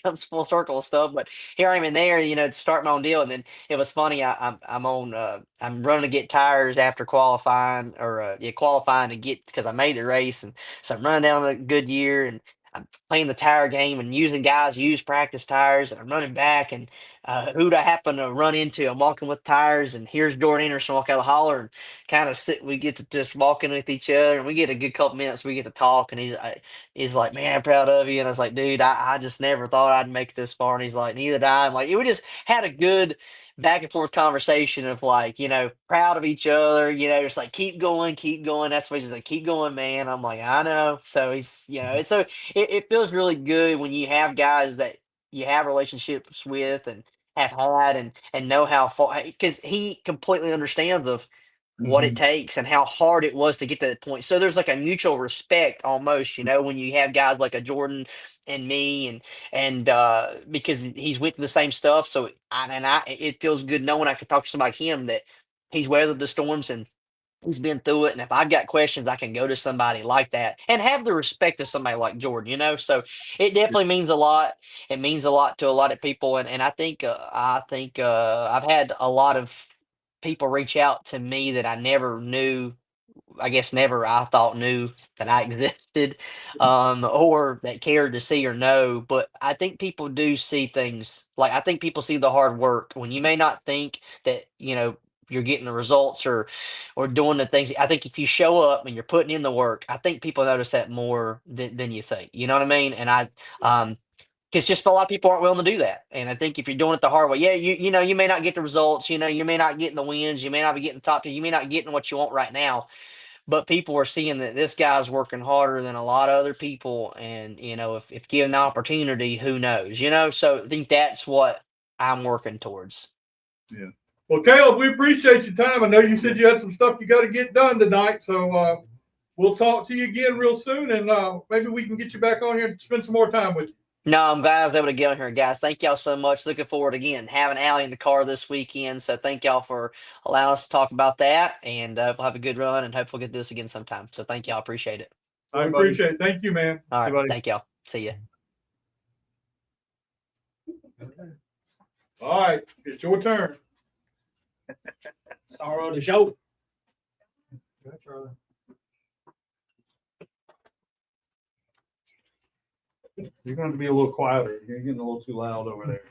comes full circle and stuff, but here I am in there, to start my own deal. And then it was funny. I'm running to get tires after qualifying, or qualifying to get, because I made the race. And so I'm running down a good year, and I'm playing the tire game and using guys use practice tires, and I'm running back, and who'd I happen to run into? I'm walking with tires, and here's Jordan Anderson walk out of the holler, and kind of we get to just walking with each other, and we get a good couple minutes, we get to talk, and he's like, man, I'm proud of you. And I was like, dude, I just never thought I'd make it this far. And he's like, neither did I. I'm like, we just had a good back and forth conversation of, like, proud of each other, just like, keep going. That's what he's like, keep going, man. I'm like, I know. So he's, so it feels really good when you have guys that you have relationships with and have had, and know how far, because he completely understands of what it takes and how hard it was to get to that point. So there's like a mutual respect almost, when you have guys like a Jordan and me, and because he's went through the same stuff. So it feels good knowing I could talk to somebody like him, that he's weathered the storms and he's been through it. And if I've got questions, I can go to somebody like that and have the respect of somebody like Jordan, so it definitely means a lot. It means a lot to a lot of people. And I think I've had a lot of people reach out to me that I never knew, I thought knew that I existed, or that cared to see or know. But I think people do see things, like, I think people see the hard work when you may not think that, you're getting the results or doing the things. I think if you show up and you're putting in the work, I think people notice that more than you think. You know what I mean? And because just a lot of people aren't willing to do that. And I think if you're doing it the hard way, yeah, you may not get the results, you may not get the wins, you may not be getting the top 10, you may not getting what you want right now, but people are seeing that this guy's working harder than a lot of other people. And, if given the opportunity, who knows, so I think that's what I'm working towards. Yeah. Well, Caleb, we appreciate your time. I know you said you had some stuff you got to get done tonight, so we'll talk to you again real soon, and maybe we can get you back on here and spend some more time with you. No, I'm glad I was able to get on here, guys. Thank y'all so much. Looking forward again having Allie in the car this weekend. So thank y'all for allowing us to talk about that, and we'll have a good run and hope we'll get this again sometime. So thank y'all. Appreciate it. I appreciate it. Thank you, man. All right, buddy. thank y'all. See ya. All right, it's your turn. Star of the show. You're going to be a little quieter. You're getting a little too loud over there.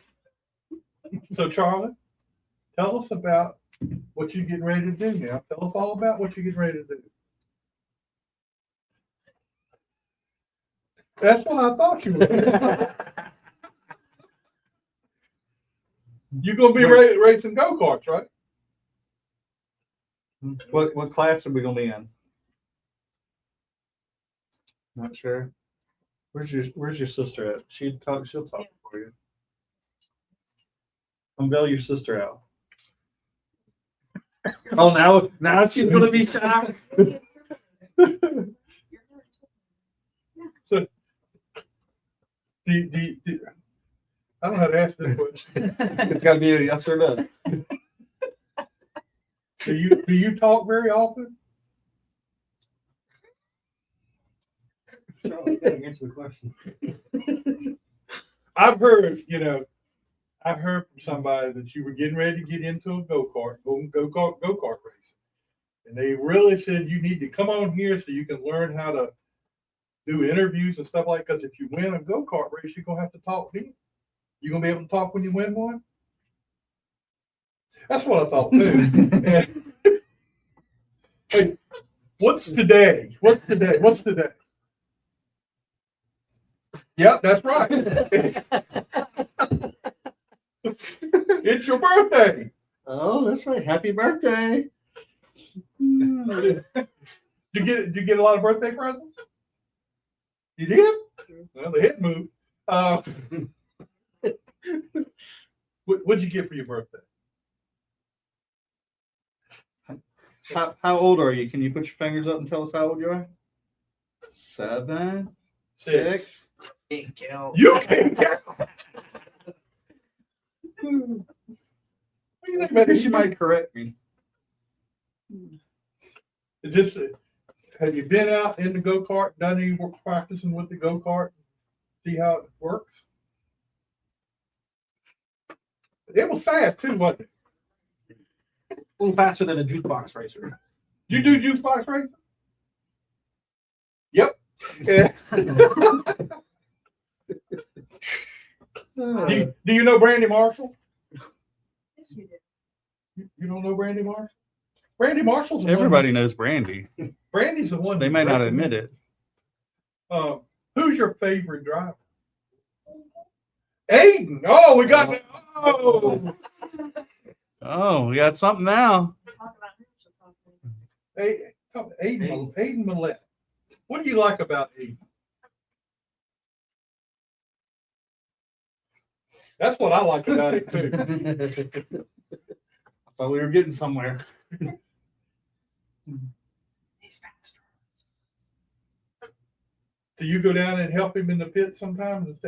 So, Charlie, tell us about what you're getting ready to do now. Tell us all about what you're getting ready to do. That's what I thought you were. You're going to be racing go-karts, right? What class are we going to be in? Not sure. Where's your sister at? She'll talk for you. Come bail your sister out. Oh, now she's gonna be shy. So, I don't know how to ask this question. It's got to be a yes or no. Do you talk very often? Answer the question. I've heard from somebody that you were getting ready to get into a go-kart racing. And they really said you need to come on here so you can learn how to do interviews and stuff like that. Because if you win a go-kart race, you're going to have to talk then. You're going to be able to talk when you win one? That's what I thought too. Hey, what's today? What's today? Yep, that's right. It's your birthday. Oh, that's right. Happy birthday. Did you get a lot of birthday presents? You did? Well, the hit moved. What'd you get for your birthday? How old are you? Can you put your fingers up and tell us how old you are? 7, 6. Can't count. You can't count. What do you think about this? She might correct me. Is this? Have you been out in the go-kart, done any work practicing with the go-kart? See how it works? It was fast too, wasn't it? A little faster than a juice box racer. You do juice box racing? Yep. Yeah. Do you know Brandy Marshall? Yes, you do. You don't know Brandy Marshall? Brandy Marshall's the Everybody knows Brandy. one. Brandy's the one. They may not admit it. Who's your favorite driver? Aiden. Oh, we got that. Oh. Oh, we got something now. Talk about him. Aiden Millette. What do you like about Aiden? That's what I like about it too. I thought we were getting somewhere. He's faster. Do you go down and help him in the pit sometimes and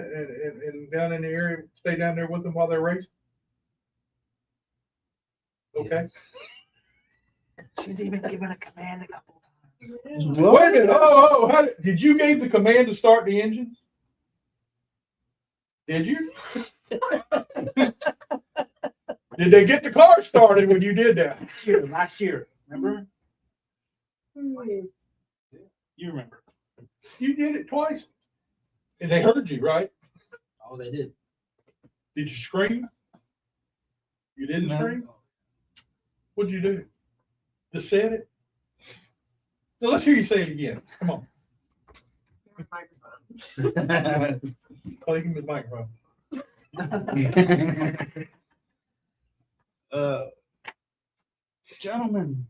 down in the area, stay down there with them while they're racing? Okay. She's even given a command a couple times. Wait a minute. How did you give the command to start the engines? Did you? Did they get the car started when you did that? Last year, remember? You remember. You did it twice. And they heard you, right? Oh, they did. Did you scream? You didn't No. scream? What'd you do? Just said it? So let's hear you say it again. Come on. Oh, you can the microphone. Gentlemen.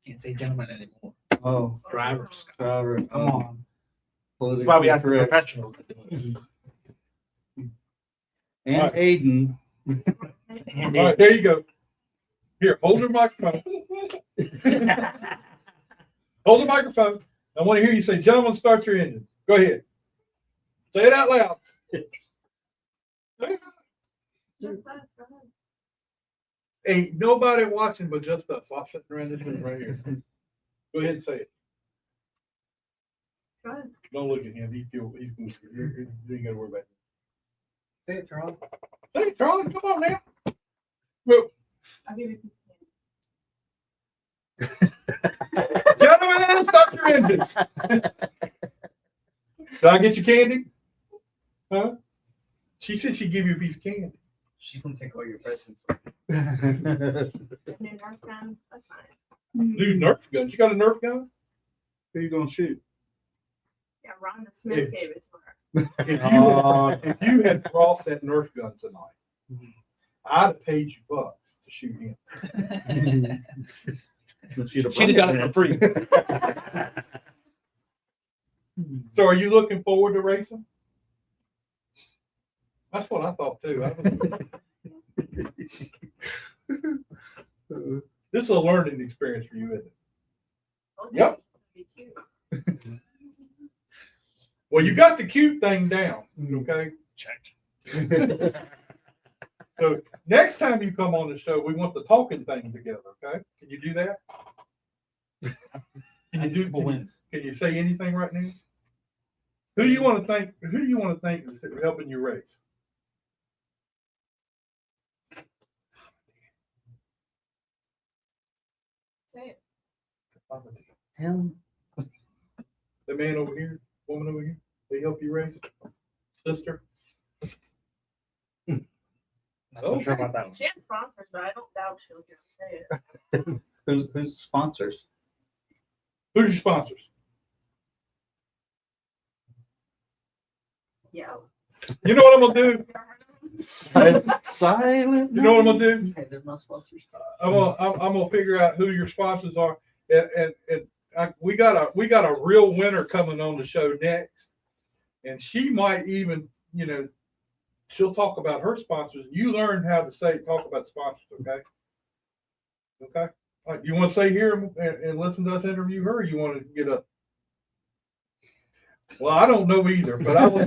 Can't say gentlemen anymore. Oh, Drivers. driver. Come on. That's why we asked the professionals to do it. And Aiden. And All right, there you go. Here, hold the microphone. Hold the microphone. I want to hear you say, gentlemen, start your engine. Go ahead. Say it out loud. Say it out. Just us, go ahead. Ain't nobody watching but just us. I'm sitting around this room right here. Go ahead and say it. Go ahead. Don't look at him. He's good. You ain't gotta worry about it. Say it, Charlie. Hey, Charlie, come on now. Well, I'll give you gentlemen, stop your engines. Did I get you candy? Huh? She said she'd give you a piece of candy. She's gonna take all your presents. new Nerf gun. That's fine. Dude, Nerf gun. You got a Nerf gun? Who you gonna shoot? Yeah, Rhonda Smith gave it to her. If you had brought that Nerf gun tonight, I'd have paid you bucks to shoot him. She'd have done it for free. So are you looking forward to racing? That's what I thought too. This is a learning experience for you, isn't it? Yep. Well, you got the cute thing down, okay? Check. So next time you come on the show, we want the talking thing together, okay? Can you do that? Can you say anything right now? Who do you want to thank? Who do you want to thank is helping you race? Say it. Him. The man over here, woman over here, they help you race? Sister? Not so sure about that one. She had sponsors, but I don't doubt she'll get to say it. Who's sponsors? Who's your sponsors? Yeah. You know what I'm gonna do? Silent. You know what I'm gonna do? Hey, they're my sponsors. I'm gonna figure out who your sponsors are, and we got a real winner coming on the show next, and she might even, she'll talk about her sponsors. You learn how to talk about sponsors, okay? Okay. All right, you want to stay here and listen to us interview her, or you want to get up? Well, I don't know either, but I will.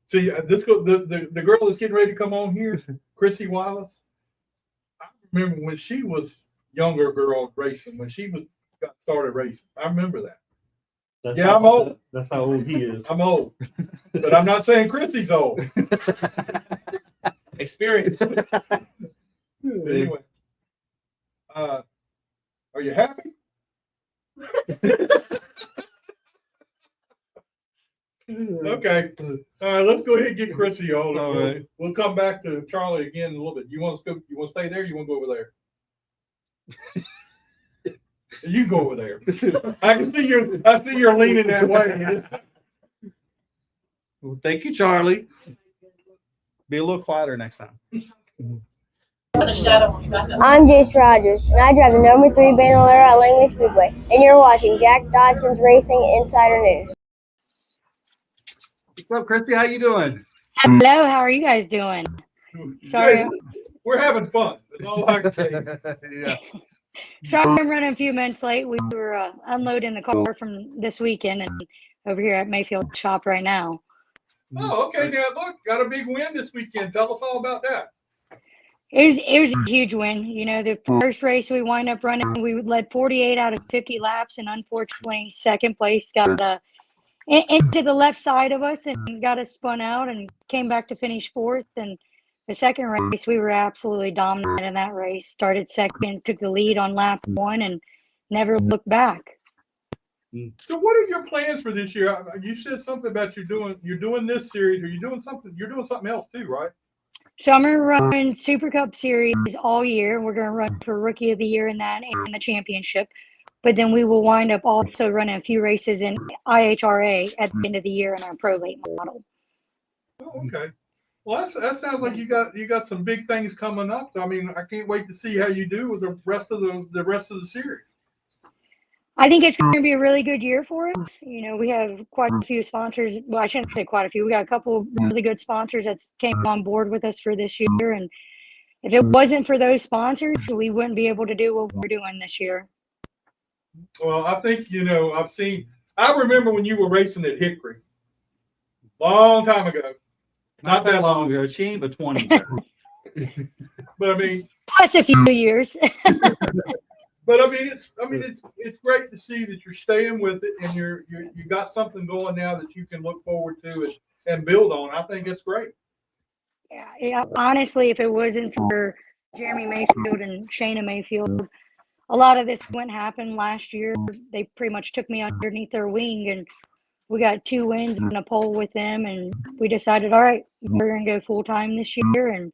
See, the girl that's getting ready to come on here, CHRISSEY Wallace. I remember when she was younger girl racing, when she got started racing. I remember that. I'm old. That's how old he is. I'm old, but I'm not saying CHRISSEY's old. Experience. Anyway, are you happy? Okay. All right, let's go ahead and get CHRISSEY on. All right. We'll come back to Charlie again in a little bit. You want to stay there? You want to go over there? You go over there. I see you're leaning that way. Well, thank you, Charlie. Be a little quieter next time. I'm Jace Rogers, and I drive the number 3 Bandolero at Langley Speedway, and you're watching Jack Dodson'S Racing Insider News. What's up, CHRISSEY? How you doing? Hello, how are you guys doing? Sorry. We're having fun. That's all I can say. Yeah. Sorry I'm running a few minutes late. We were unloading the car from this weekend and over here at Mayfield shop right now. Oh, okay. Now look, got a big win this weekend. Tell us all about that. It was a huge win. The first race we wind up running, we led 48 out of 50 laps, and unfortunately, second place got into the left side of us and got us spun out and came back to finish fourth. And the second race, we were absolutely dominant in that race. Started second, took the lead on lap 1, and never looked back. So, what are your plans for this year? You said something about you're doing this series, or you're doing something else too, right? So I'm going to run Super Cup Series all year. We're going to run for Rookie of the Year in that and the championship. But then we will wind up also running a few races in IHRA at the end of the year in our Pro Late model. Oh, okay. Well, that sounds like you got some big things coming up. I mean, I can't wait to see how you do with the rest of the series. I think it's going to be a really good year for us. We have quite a few sponsors. Well, I shouldn't say quite a few. We got a couple of really good sponsors that came on board with us for this year. And if it wasn't for those sponsors, we wouldn't be able to do what we're doing this year. Well, I think, I remember when you were racing at Hickory, long time ago. Not that long ago. She ain't but 20. But I mean, Plus a few years. it's great to see that you're staying with it and you got something going now that you can look forward to and build on. I think it's great. Yeah, honestly, if it wasn't for Jeremy Mayfield and Shayna Mayfield, a lot of this wouldn't happen last year. They pretty much took me underneath their wing, and we got 2 wins and a pole with them, and we decided, all right, we're going to go full time this year. And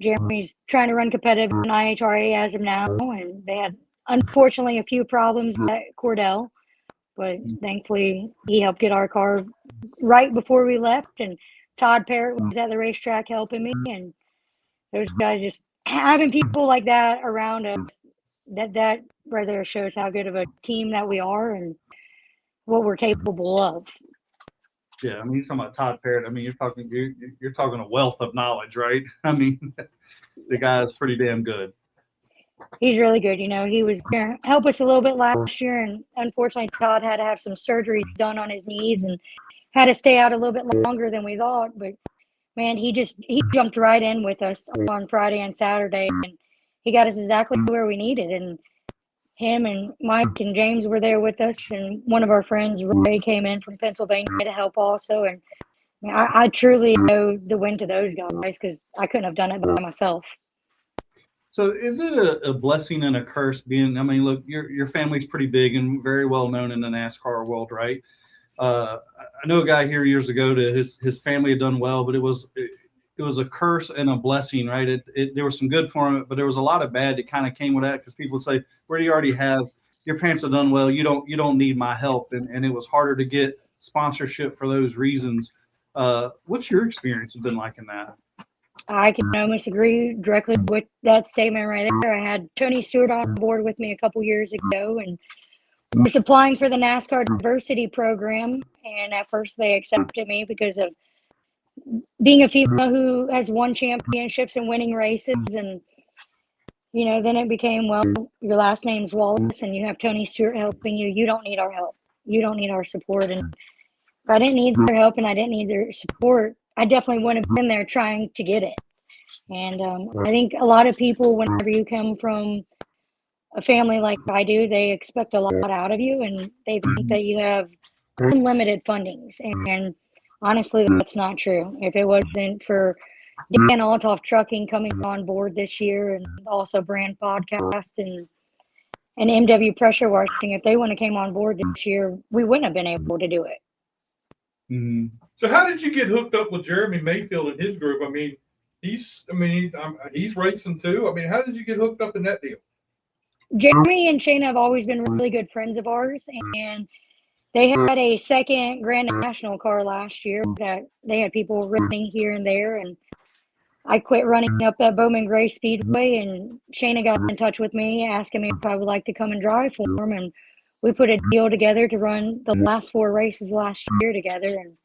Jeremy's trying to run competitive in IHRA as of now, and they had, unfortunately, a few problems at Cordell, but thankfully he helped get our car right before we left, and Todd Parrott was at the racetrack helping me, and those guys, just having people like that around us, that right there shows how good of a team that we are and what we're capable of. Yeah, I mean, you're talking about Todd Parrott. I mean, you're talking a wealth of knowledge, right? I mean, the guy's pretty damn good. He's really good. He was going to help us a little bit last year, and unfortunately, Todd had to have some surgery done on his knees and had to stay out a little bit longer than we thought. But man, he jumped right in with us on Friday and Saturday, and he got us exactly where we needed. And him and Mike and James were there with us, and one of our friends, Ray, came in from Pennsylvania to help also. And I truly owe the win to those guys because I couldn't have done it by myself. So is it a blessing and a curse being, I mean, look, your family's pretty big and very well known in the NASCAR world, right? I know a guy here years ago that his family had done well, but it was a curse and a blessing, right? There was some good for him, but there was a lot of bad that kind of came with that because people would say, where do you already have, your parents have done well, you don't need my help. And it was harder to get sponsorship for those reasons. What's your experience been like in that? I can almost agree directly with that statement right there. I had Tony Stewart on board with me a couple years ago, and was applying for the NASCAR diversity program. And at first they accepted me because of being a female who has won championships and winning races. And, then it became, well, your last name's Wallace and you have Tony Stewart helping you. You don't need our help. You don't need our support. And if I didn't need their help and I didn't need their support, I definitely wouldn't have been there trying to get it. And I think a lot of people, whenever you come from a family like I do, they expect a lot out of you, and they think that you have unlimited fundings. And honestly, that's not true. If it wasn't for Dan Altoff Trucking coming on board this year, and also Brand Podcast and MW Pressure Washing, if they wouldn't have came on board this year, we wouldn't have been able to do it. Mm-hmm. So how did you get hooked up with Jeremy Mayfield and his group? I mean, he's racing too. I mean, how did you get hooked up in that deal? Jeremy and Shayna have always been really good friends of ours, and they had a second Grand National car last year that they had people running here and there, and I quit running up at Bowman Gray Speedway, and Shayna got in touch with me asking me if I would like to come and drive for them, and we put a deal together to run the last 4 races last year together. And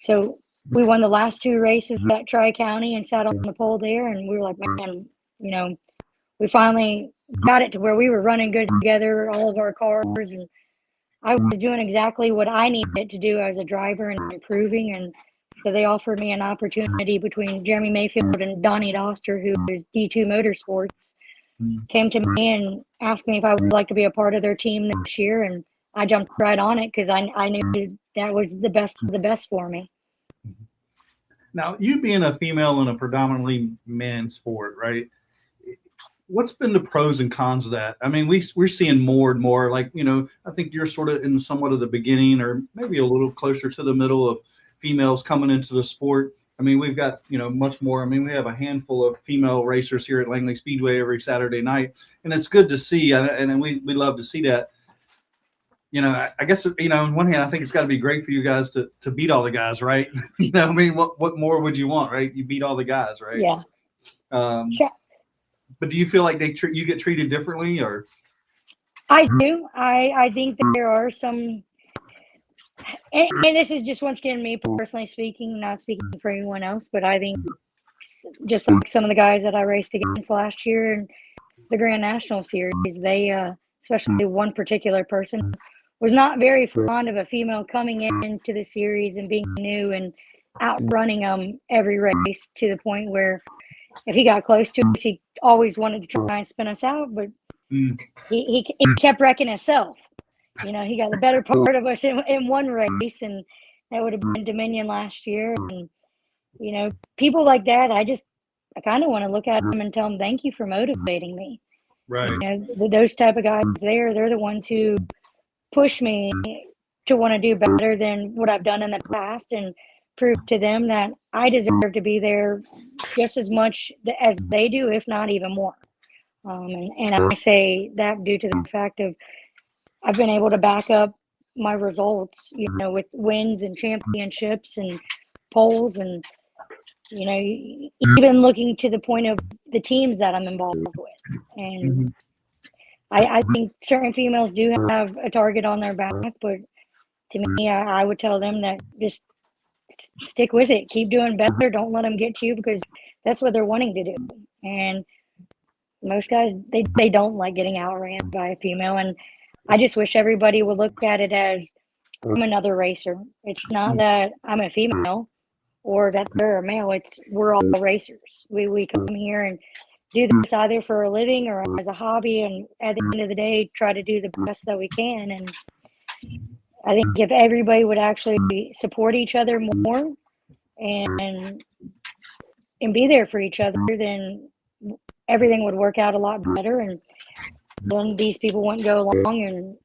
so we won the last 2 races at Tri-County and sat on the pole there, and we were like, man, we finally got it to where we were running good together, all of our cars, and I was doing exactly what I needed to do as a driver and improving. And so they offered me an opportunity between Jeremy Mayfield and Donnie Doster, who is D2 Motorsports, came to me and asked me if I would like to be a part of their team this year. And I jumped right on it because I knew that was the best of the best for me. Now, you being a female in a predominantly men's sport, right? What's been the pros and cons of that? I mean, we're seeing more and more, like, I think you're sort of in somewhat of the beginning or maybe a little closer to the middle of females coming into the sport. I mean, we've got, much more. I mean, we have a handful of female racers here at Langley Speedway every Saturday night, and it's good to see. And we love to see that. I guess, on one hand, I think it's got to be great for you guys to beat all the guys, right? I mean, what more would you want, right? You beat all the guys, right? Yeah. Sure. But do you feel like you get treated differently, or? I do. I think that there are some, and this is just once again me personally speaking, not speaking for anyone else, but I think just like some of the guys that I raced against last year in the Grand National Series, they especially one particular person, was not very fond of a female coming into the series and being new and outrunning them every race, to the point where if he got close to us, he always wanted to try and spin us out, but he kept wrecking himself. You know, he got the better part of us in one race, and that would have been Dominion last year. And, you know, people like that, I kind of want to look at them and tell them, thank you for motivating me. Right. You know, those type of guys they're the ones who push me to want to do better than what I've done in the past, and prove to them that I deserve to be there just as much as they do, if not even more. And I say that due to the fact of I've been able to back up my results, you know, with wins and championships and polls, and, you know, even looking to the point of the teams that I'm involved with. And I think certain females do have a target on their back, but to me, I would tell them that just stick with it. Keep doing better. Don't let them get to you, because that's what they're wanting to do. And most guys, they don't like getting outran by a female. And I just wish everybody would look at it as I'm another racer. It's not that I'm a female or that they're a male. It's we're all racers. We come here and do this either for a living or as a hobby, and at the end of the day, try to do the best that we can. And I think if everybody would actually support each other more and be there for each other, then everything would work out a lot better. And then these people wouldn't go along and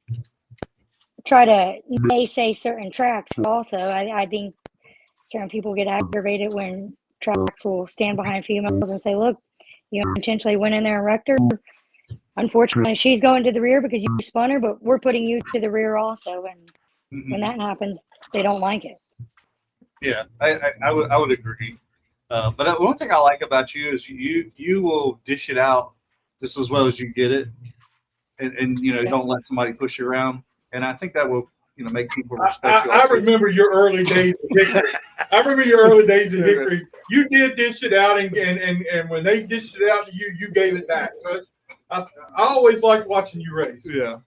try to naysay certain tracks. Also, I think certain people get aggravated when tracks will stand behind females and say, look, you intentionally went in there and wrecked her. Unfortunately, she's going to the rear because you spun her, but we're putting you to the rear also. And when that happens, they don't like it. Yeah, I would agree. But one thing I like about you is you will dish it out just as well as you get it, and you know, don't let somebody push you around. And I think that will, you know, make people respect you. I remember your early days in Hickory. You did dish it out, and when they dished it out to you, you gave it back. So I always liked watching you race. Yeah.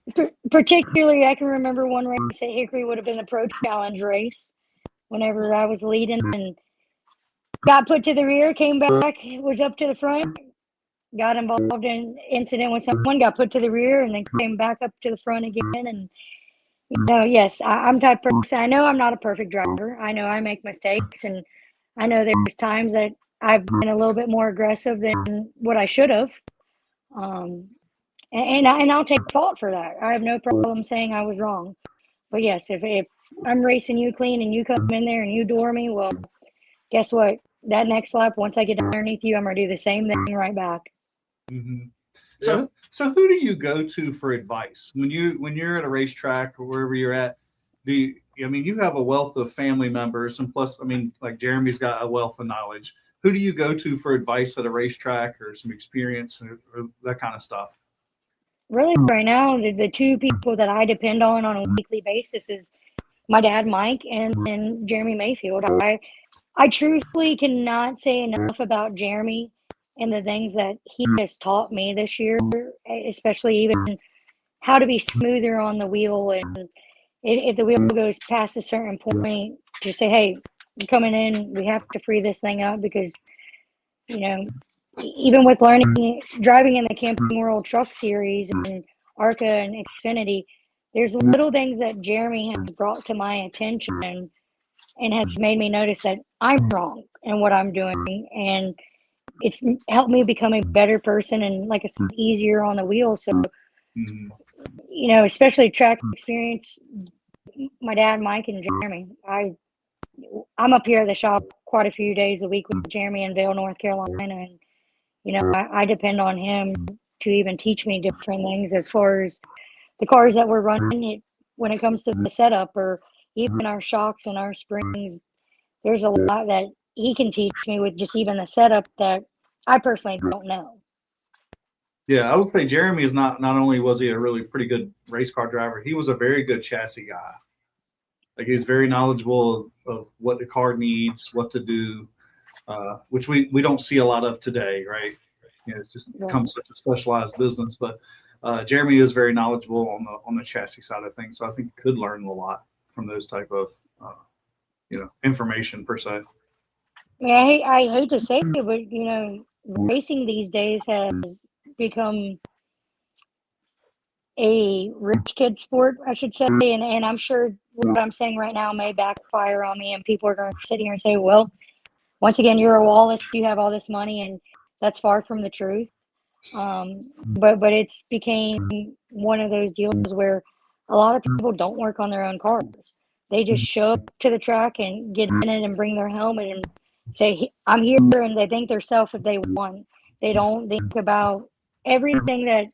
Particularly, I can remember one race at Hickory would have been the Pro Challenge race. Whenever I was leading and got put to the rear, came back, was up to the front, got involved in an incident with someone, got put to the rear, and then came back up to the front again. And, you know, yes, I'm type of person. I know I'm not a perfect driver. I know I make mistakes, and I know there's times that I've been a little bit more aggressive than what I should have. And I'll take fault for that. I have no problem saying I was wrong. But yes, if I'm racing you clean and you come in there and you door me, well, guess what? That next lap, once I get underneath you, I'm gonna do the same thing right back. So who do you go to for advice when you're at a racetrack or wherever you're at? I mean, you have a wealth of family members, and plus, I mean, like Jeremy's got a wealth of knowledge. Who do you go to for advice at a racetrack or some experience or that kind of stuff? Really, right now, the two people that I depend on a weekly basis is my dad, Mike, and Jeremy Mayfield. I truthfully cannot say enough about Jeremy and the things that he has taught me this year, especially even how to be smoother on the wheel. And if the wheel goes past a certain point, to say, hey, you're coming in, we have to free this thing up, because, you know, even with driving in the Camping World Truck Series and ARCA and Xfinity, there's little things that Jeremy has brought to my attention and has made me notice that I'm wrong in what I'm doing. And it's helped me become a better person and, like I said, easier on the wheel. So, you know, especially track experience, my dad, Mike, and Jeremy. I'm up here at the shop quite a few days a week with Jeremy in Vail, North Carolina. And, you know, I depend on him to even teach me different things as far as the cars that we're running. When it comes to the setup or even our shocks and our springs, there's a lot that he can teach me with just even the setup that I personally don't know. Yeah, I would say Jeremy is not only was he a really pretty good race car driver, he was a very good chassis guy. Like, he's very knowledgeable of what the car needs, what to do, which we don't see a lot of today, right? You know, it's just become such a specialized business. But Jeremy is very knowledgeable on the chassis side of things, so I think he could learn a lot from those type of information per se. I hate to say it, but racing these days has become a rich kid sport, I should say, and I'm sure what I'm saying right now may backfire on me, and people are going to sit here and say, well, once again, you're a Wallace, you have all this money, and that's far from the truth. But it's became one of those deals where a lot of people don't work on their own cars. They just show up to the track and get in it and bring their helmet and say, I'm here, and they thank themselves if they won. They don't think about everything that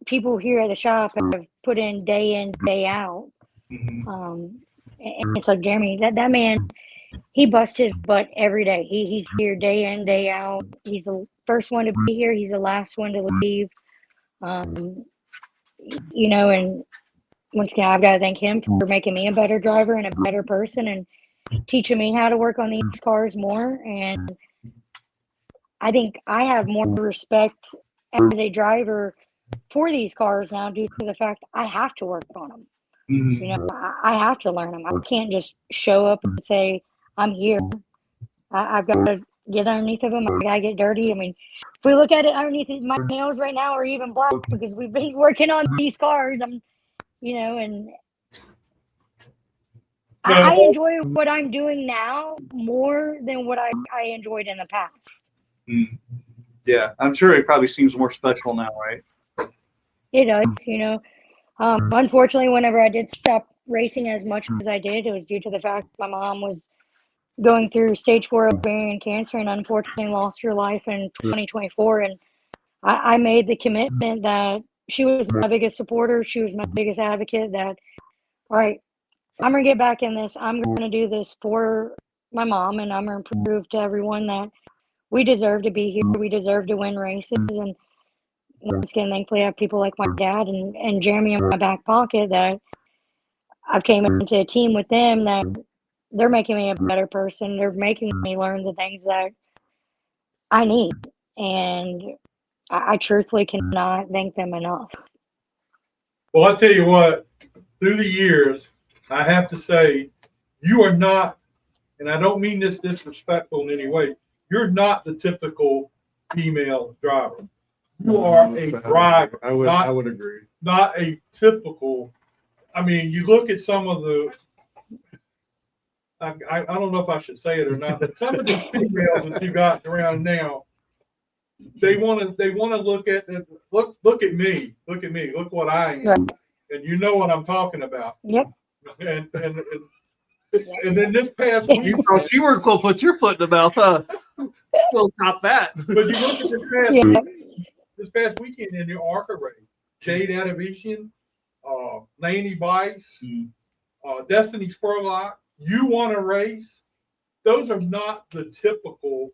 people here at the shop have put in, day out. And it's like Jeremy, that man, he busts his butt every day. He's here day in, day out. He's the first one to be here. He's the last one to leave. And once again, I've got to thank him for making me a better driver and a better person and teaching me how to work on these cars more. And I think I have more respect as a driver for these cars now due to the fact I have to work on them. I have to learn them. I can't just show up and say, I'm here. I've got to get underneath of them. I got to get dirty. I mean, if we look at it underneath it, my nails right now are even black because we've been working on these cars. And I enjoy what I'm doing now more than what I enjoyed in the past. Yeah, I'm sure it probably seems more special now, right? It does, unfortunately, whenever I did stop racing as much as I did, it was due to the fact my mom was going through stage 4 ovarian cancer and unfortunately lost her life in 2024. And I made the commitment that she was my biggest supporter. She was my biggest advocate that, all right, I'm going to get back in this. I'm going to do this for my mom, and I'm going to prove to everyone that we deserve to be here. We deserve to win races. And once again, thankfully, I have people like my dad and Jeremy in my back pocket that I've came into a team with them that they're making me a better person. They're making me learn the things that I need. And I truthfully cannot thank them enough. Well, I tell you what, through the years, I have to say, you are not, and I don't mean this disrespectful in any way, you're not the typical female driver. You are a driver. I would agree. Not a typical. I mean, you look at some of the. I don't know if I should say it or not, but some of these females that you got around now, they want to look at me. Look what I am, Right. And you know what I'm talking about. Yep. And then this past week, You thought you were going to put your foot in the mouth, huh? We'll top that. but you look at this past weekend in the ARCA race, Jade Adavician, Laney Bice, Destiny Spurlock, you want to race. Those are not the typical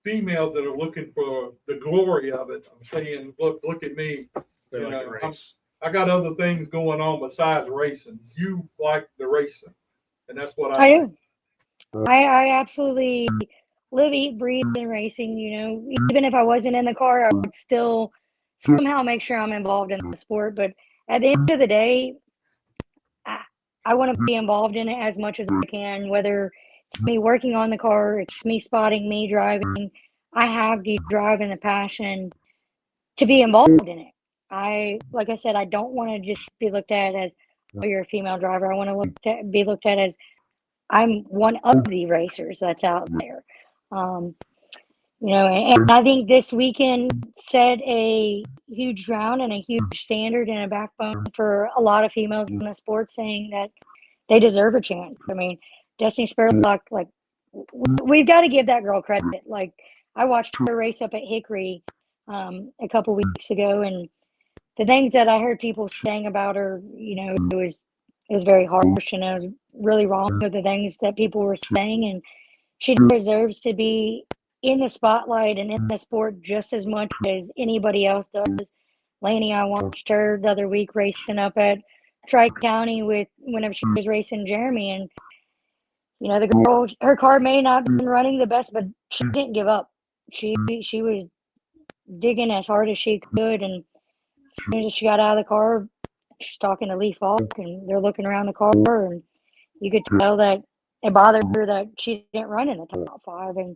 females that are looking for the glory of it. I'm saying, look at me. They like to race. I got other things going on besides racing. You like the racing, and that's what I I do. I absolutely live, eat, breathe in racing. Even if I wasn't in the car, I would still somehow make sure I'm involved in the sport. But at the end of the day, I want to be involved in it as much as I can, whether it's me working on the car, it's me spotting, me driving. I have the drive and the passion to be involved in it. Like I said, I don't want to just be looked at as, oh, you're a female driver. I want to be looked at as I'm one of the racers that's out there. And I think this weekend set a huge ground and a huge standard and a backbone for a lot of females in the sport, saying that they deserve a chance. I mean, Destiny Spurlock, like, we've got to give that girl credit. Like, I watched her race up at Hickory a couple weeks ago, and the things that I heard people saying about her, it was very harsh, and it was really wrong with the things that people were saying, and she deserves to be in the spotlight and in the sport just as much as anybody else does. Laney, I watched her the other week racing up at Tri-County whenever she was racing Jeremy, and the girl, her car may not have been running the best, but she didn't give up. She was digging as hard as she could, and soon as she got out of the car, she's talking to Lee Falk, and they're looking around the car, and you could tell that it bothered her that she didn't run in the top 5. And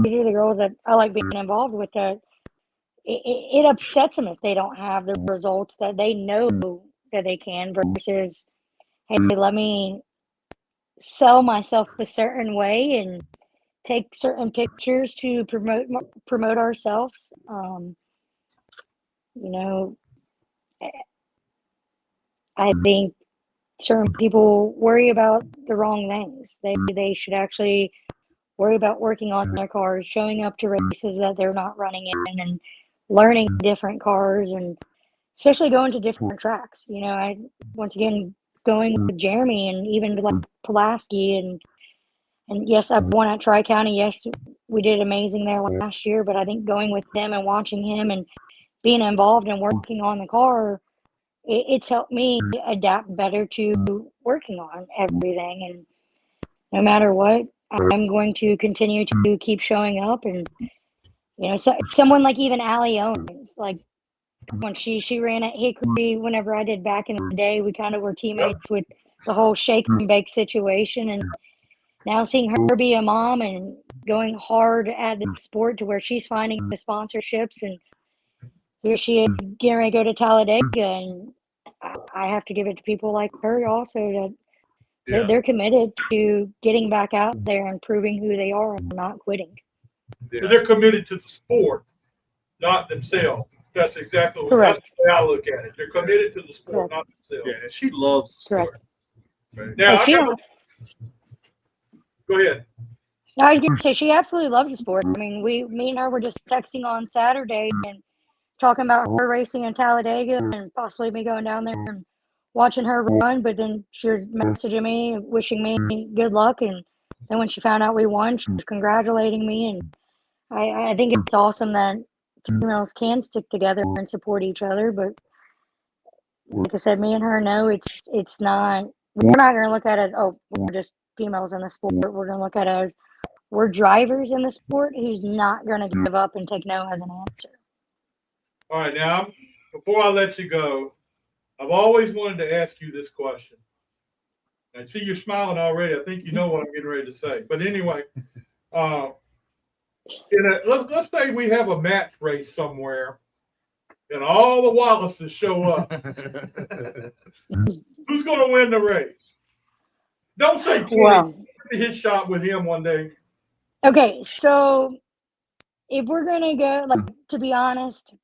these are the girls that I like being involved with. That it upsets them if they don't have the results that they know that they can. Versus, hey, let me sell myself a certain way and take certain pictures to promote ourselves. You know, I think certain people worry about the wrong things. They should actually worry about working on their cars, showing up to races that they're not running in, and learning different cars, and especially going to different tracks. You know, I once again going with Jeremy and even like Pulaski and yes, I won at Tri-County. Yes, we did amazing there last year, but I think going with him and watching him and being involved and working on the car, it's helped me adapt better to working on everything. And no matter what, I'm going to continue to keep showing up. And, you know, so someone like even Allie Owens, like when she ran at Hickory, whenever I did back in the day, we kind of were teammates with the whole shake and bake situation. And now seeing her be a mom and going hard at the sport to where she's finding the sponsorships, and here she is getting ready to go to Talladega, and I have to give it to people like her also that they're committed to getting back out there and proving who they are and not quitting. They're committed to the sport, not themselves. That's exactly what Correct. that's the way I look at it. They're committed to the sport, not themselves. Yeah, she loves the sport. Correct. Now, Like go ahead. I was going to say, she absolutely loves the sport. I mean, me and her were just texting on Saturday and talking about her racing in Talladega and possibly me going down there and watching her run. But then she was messaging me, wishing me good luck. And then when she found out we won, she was congratulating me. And I think it's awesome that females can stick together and support each other. But like I said, me and her know it's not, we're not going to look at it as, oh, we're just females in the sport. We're going to look at it as we're drivers in the sport who's not going to give up and take no as an answer. All right, now, before I let you go, I've always wanted to ask you this question. I see you're smiling already. I think you know what I'm getting ready to say. But anyway, let's say we have a match race somewhere and all the Wallaces show up. Who's going to win the race? Don't say Kenny. Well, Hit shot with him one day. okay, so if we're going to go, like, to be honest,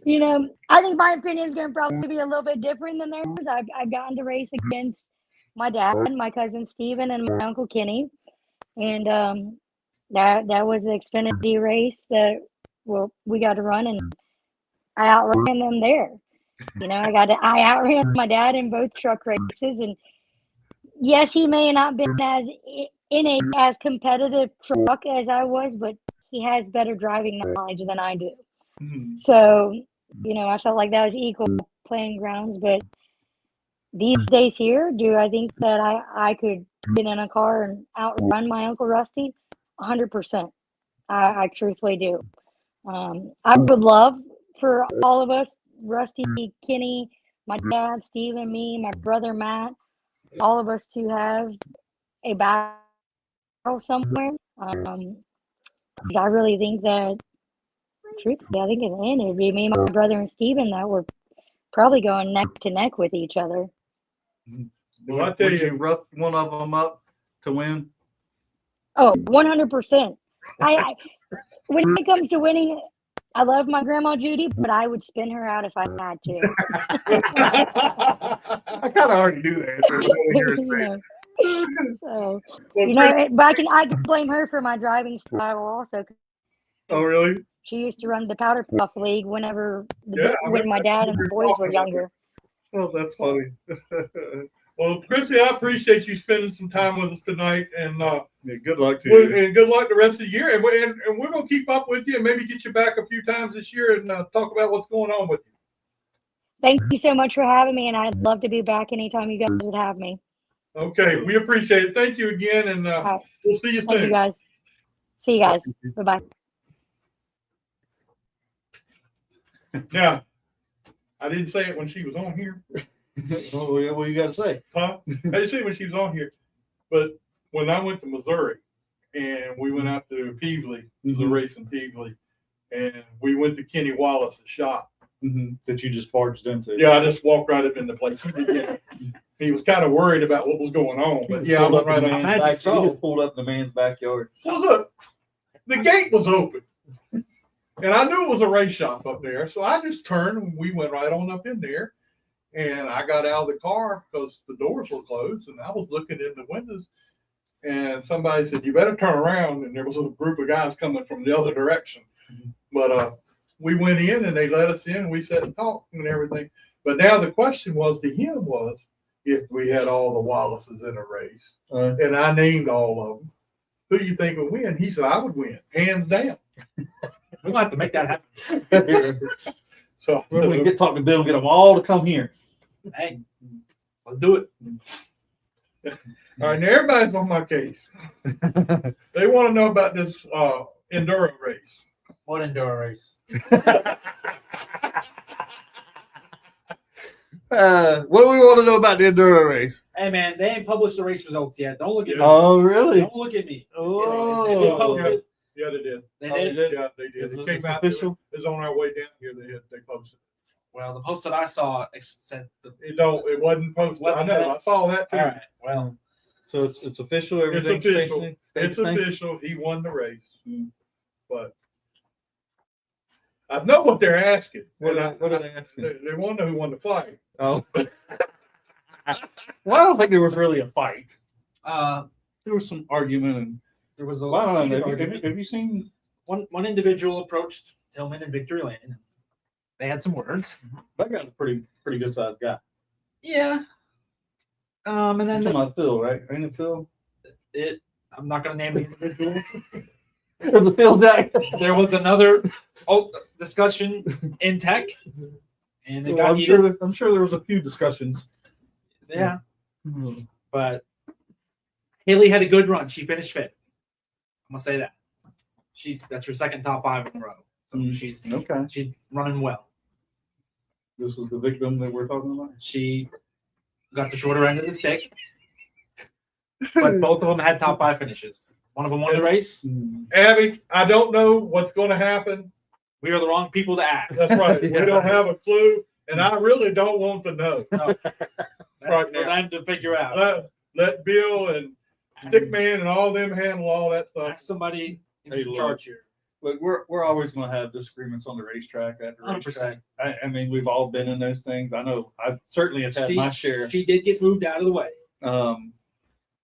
you know, I think my opinion is going to probably be a little bit different than theirs. I've gotten to race against my dad, my cousin Steven, and my uncle Kenny. And that was the Xfinity race that, well, we got to run, and I outran them there. You know, I outran my dad in both truck races. And yes, he may not been in a as competitive truck as I was, but he has better driving knowledge than I do. So, you know, I felt like that was equal playing grounds. But these days here, do I think that I could get in a car and outrun my Uncle Rusty? 100%. I truthfully do. I would love for all of us, Rusty, Kenny, my dad, Steve, and me, my brother Matt, all of us to have a battle somewhere. I really think that, truthfully, I think in the end, it'd be me, my brother, and Steven that were probably going neck to neck with each other. Well, I tell Would you, you rough one of them up to win? Oh, 100%. I when it comes to winning, I love my grandma Judy, but I would spin her out if I had to. I kind of already do that. So So, well, you know, but I can blame her for my driving style also. oh, really? She used to run the Powder Puff League whenever Yeah, I when my dad and the boys were younger. Oh, that's funny. well, Chrissy, I appreciate you spending some time with us tonight, and Yeah, good luck to you. and good luck the rest of the year. And we're gonna keep up with you, and maybe get you back a few times this year and talk about what's going on with you. Thank you so much for having me, and I'd love to be back anytime you guys would have me. Okay, we appreciate it. Thank you again, and right. we'll see you Thank you soon. guys. See you guys. Bye-bye. Now, I didn't say it when she was on here. Oh, yeah, what you got to say? Huh? I didn't say it when she was on here. But when I went to Missouri and we went out to Peevely, the race in Peevely, and we went to Kenny Wallace's shop. That you just barged into. Yeah, I just walked right up in the place. He was kind of worried about what was going on, but yeah, I went right up. He just pulled up in the man's backyard. Well, look, the gate was open, and I knew it was a race shop up there, so I just turned and we went right on up in there. And I got out of the car because the doors were closed, and I was looking in the windows, and somebody said, "You better turn around." And there was a group of guys coming from the other direction, but we went in and they let us in and we sat and talked and everything. But now the question was to him was if we had all the Wallaces in a race, and I named all of them, who do you think would win? He said, I would win, hands down. We're gonna have to make that happen. So we can talk to Bill, get them all to come here. Hey, let's do it. all right, now everybody's on my case. They want to know about this enduro race. What enduro race? What do we want to know about the enduro race? Hey man, they ain't published the race results yet. Don't look at me. Oh, really? Don't look at me. Oh. They did post it. Yeah, they did. They Oh, did. they did? Yeah, they did. Is It it came out. official? It was on our way down here. They posted. Well, the post that I saw said the. It wasn't posted. I know. I saw that too. All right. Well, So it's official. It's Everything's official. staying- It's staying- official. He won the race. But I know what they're asking. What And are they asking? They want to know who won the fight. Oh. Well, I don't think there was really a fight. There was some argument and. there was a Well, I don't heated know. argument. Have you seen? One individual approached Tillman and Victory Lane. They had some words. That guy's a pretty good sized guy. Yeah. And then You're talking about Phil, right? Ain't it Phil? I'm not going to name the individual. There's a Phil Jack. There was another discussion in tech, and they got I'm heated. sure there was a few discussions. Yeah, but Haley had a good run. She finished fifth. I'm gonna say that. That's her second top 5 in a row. So she's running well. This is the victim that we're talking about. She got the shorter end of the stick, but both of them had top 5 finishes. One of them won the race. Abby, I don't know what's going to happen. We are the wrong people to ask. That's right. We don't have a clue, and I really don't want to know. No. That's Right for now. them to figure out. Let Bill and Stickman and all them handle all that stuff. Ask somebody in Hey, charge here. Look, we're always going to have disagreements on the racetrack at the 100%. racetrack. I mean, we've all been in those things. I know I certainly have had my share. She did get moved out of the way.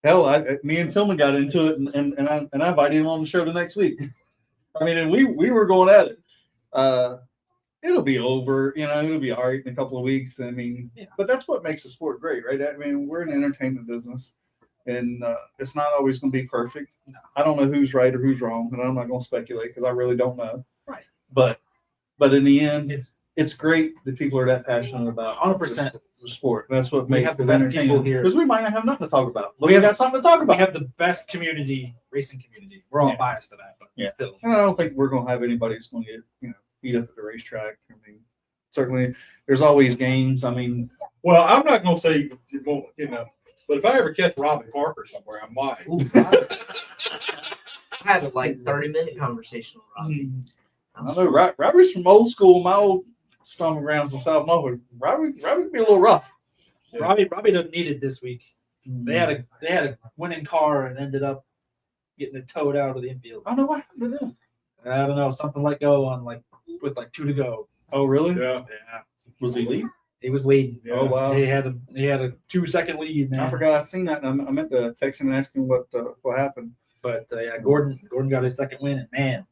Hell, me and Tillman got into it, and I invited him on the show the next week. I mean, and we were going at it. It'll be over, it'll be all right in a couple of weeks. I mean, but that's what makes the sport great, right? I mean, we're in the entertainment business, and it's not always going to be perfect. No. I don't know who's right or who's wrong, and I'm not going to speculate because I really don't know. Right. But in the end, it's great that people are that passionate about 100%. the sport. That's what We makes have the it best people entertaining. here. Because we might not have nothing to talk about. But We we have- got something to talk We about. have the best racing community. We're all Yeah. biased to that, but Yeah. still. And I don't think we're going to have anybody that's going to get, beat up at the racetrack. I mean, certainly there's always games. I mean, Well, I'm not going to say you won't, but if I ever catch Robbie Parker somewhere, I might. I had a 30-minute conversation with Robbie. I know Robbie's from old school, my old stomping grounds in South Norfolk. Robbie can be a little rough. Robbie doesn't need it this week. They had a winning car and ended up getting it towed out of the infield. I don't know what happened to them. I don't know, something let go on with 2 to go. Oh, really? Yeah. Yeah, Was he lead? he was leading. Yeah. Oh, wow. He had a 2-second lead, man. I forgot I seen that. And I meant to text him and ask him what happened. But Gordon got his second win, and man,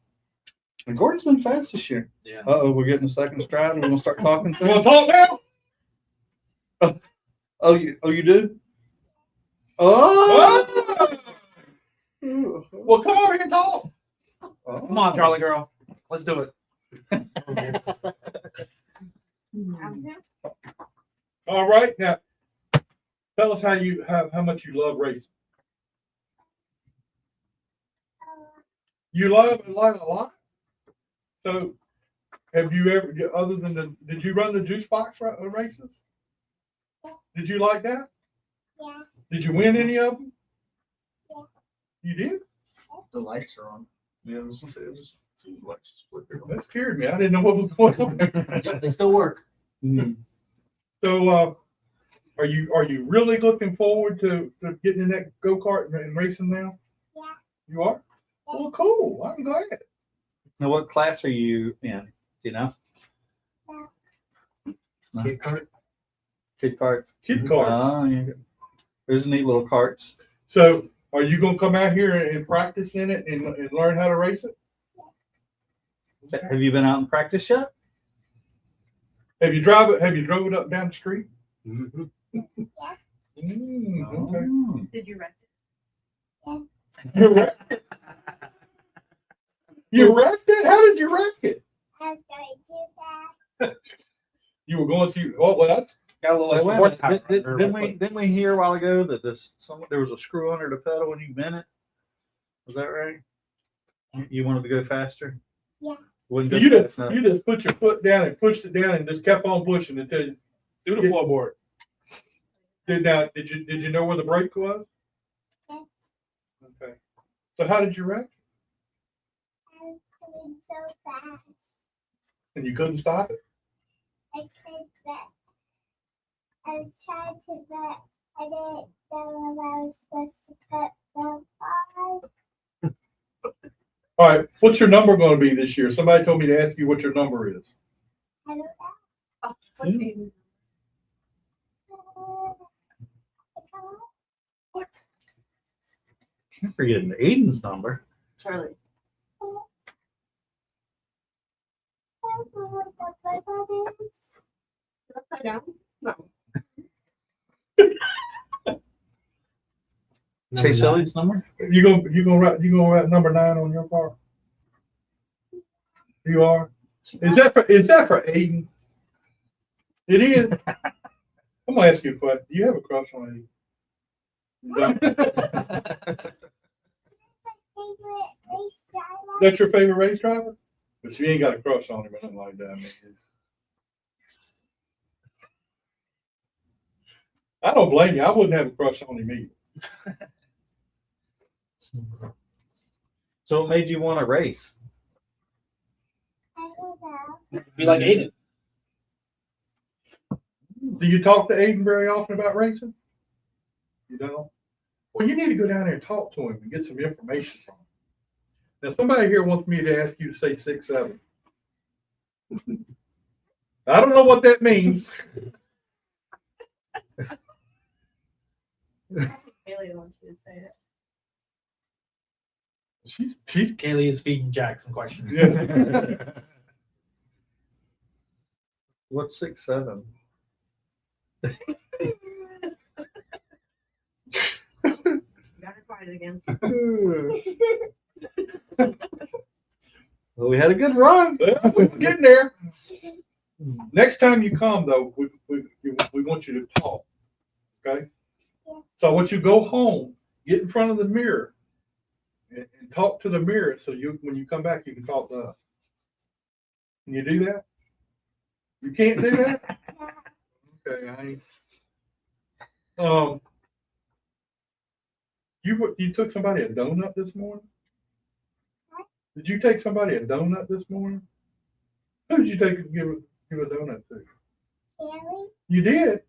And Gordon's been fast this year. yeah. Uh-oh, we're getting a second stride. We're going to start talking You want soon. to talk now? Oh, you do? Oh! Well, come over here and talk. Come on, Charlie girl, let's do it. All right, now tell us how much you love racing. You love it a lot. So Have you ever, other than did you run the juice box races? Did you like that? Yeah. Did you win any of them? Yeah. You did? The lights are on. Yeah, I was gonna say, just see the lights split there. That scared me. I didn't know what was going on. Yep, they still work. So, are you really looking forward to getting in that go-kart and racing now? Yeah. You are? Well, cool. I'm glad. Now, what class are you in? Do you know? Kid cart. Kid carts. Kid kart. Oh, yeah. There's neat little carts. So, are you gonna come out here and practice in it and learn how to race it? Have you been out in practice yet? Have you drove it up down the street? Mhm. Yes. Okay. Oh. Did you wreck You wrecked it? You wrecked it? How did you wreck it? I was going too fast. You were going to. Oh, well, that's. Got a little Wait, extra wait, horsepower under it. didn't we hear a while ago that there was a screw under the pedal when you bent it? Was that right? You wanted to go faster? Yeah. Wouldn't go You fast just enough. put your foot down and pushed it down and just kept on pushing until you Do the floorboard. did you know where the brake was? Yes. Okay. So how did you wreck? I was going so fast. And you couldn't stop it? I tried that. I was trying to bet. I didn't know if I was supposed to put the 5. All right. What's your number going to be this year? Somebody told me to ask you what your number is. I don't know. Oh, what's Aiden's? What? Can't forget Aiden's number. Charlie. I don't know what the button is. Is it upside down? No. Chase Elliott's number? You gonna write number 9 on your car? You are. Is that for Aiden? It is. I'm gonna ask you a question. Do you have a crush on Aiden? You don't? Favorite race driver? That's your favorite race driver? But you ain't got a crush on him or nothing like that. I mean, I don't blame you. I wouldn't have a crush on him either. So what made you want to race? I don't know. Be like Aiden. Do you talk to Aiden very often about racing? You don't? Well, you need to go down there and talk to him and get some information from him. Now, somebody here wants me to ask you to say 6'7". I don't know what that means. Haley wants you to say it. She's Kaylee is feeding Jack some questions. yeah. What's 6'7"? Got her quiet again. Well, we had a good run. Well, we're getting there. Next time you come, though, we want you to talk. Okay? Yeah. So I want you to go home, get in front of the mirror, and talk to the mirror so when you come back, you can talk to us. Can you do that? You can't do that? Okay, I ain't. You took somebody a donut this morning? What? Did you take somebody a donut this morning? Who did you give a donut to? Kelly? You did?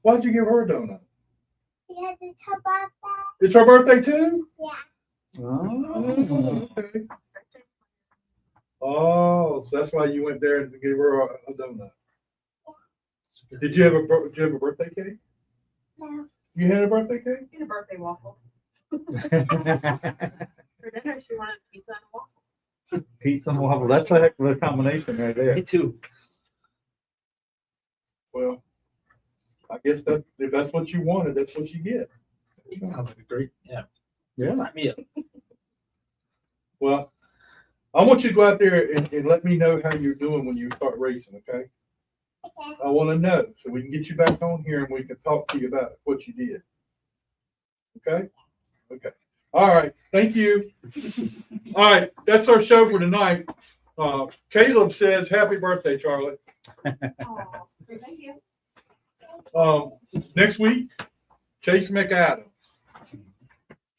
Why'd you give her a donut? Because it's her birthday. It's her birthday too? Yeah. Oh. Okay. Oh, so that's why you went there and gave her a donut. Did you have a birthday cake? No. You had a birthday cake? Get a birthday waffle. For dinner, she wanted pizza and a waffle. Pizza and waffle. That's a heck of a combination right there. Me too. Well, I guess if that's what you wanted, that's what you get. Sounds like a great, yeah. Yeah. Sign me up. Well, I want you to go out there and let me know how you're doing when you start racing, okay? Okay. I want to know so we can get you back on here and we can talk to you about what you did. Okay? Okay. All right. Thank you. All right. That's our show for tonight. Caleb says, happy birthday, Charlie. Aw, thank you. Next week, Chase McAdams.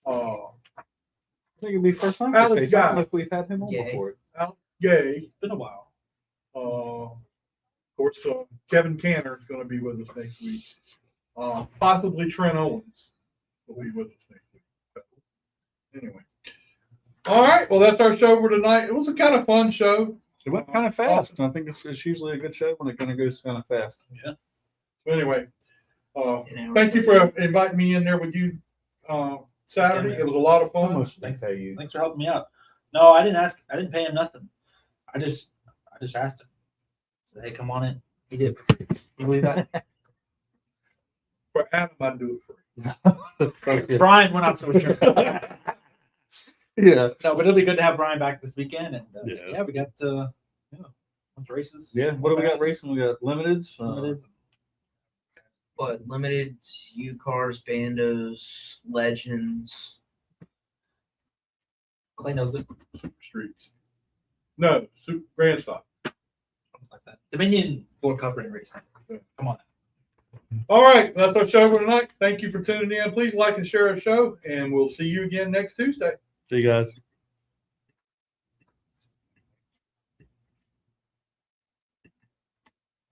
I think it'll be first time. Alex for Chase. I don't Guy. know if we've had him on Gay. before. Alex Gay. It's been a while. Of course, Kevin Canner is going to be with us next week. Possibly Trent Owens will be with us next week. So, anyway. All right. Well, that's our show for tonight. It was a kind of fun show. It went kind of fast. I think it's usually a good show when it kind of goes kind of fast. Yeah. Anyway, thank you for inviting me in there with you Saturday. It was a lot of fun. Almost thanks how you. Thanks for helping me out. No, I didn't ask. I didn't pay him nothing. I just asked him. Said, hey, come on in. He did it for free. You believe that? For Adam, I do it for you. Brian went out so sure. Yeah. No, but it'll be good to have Brian back this weekend. And Yeah. we got a bunch of races. Yeah. What do we got racing? We got limiteds. Limiteds. But limited U-Cars, Bandos, Legends. Clay knows it. Super Streets. No, Super Grand Stop. Something like that. Dominion Ford Cup Ring Racing. Come on. All right, that's our show for tonight. Thank you for tuning in. Please like and share our show, and we'll see you again next Tuesday. See you guys.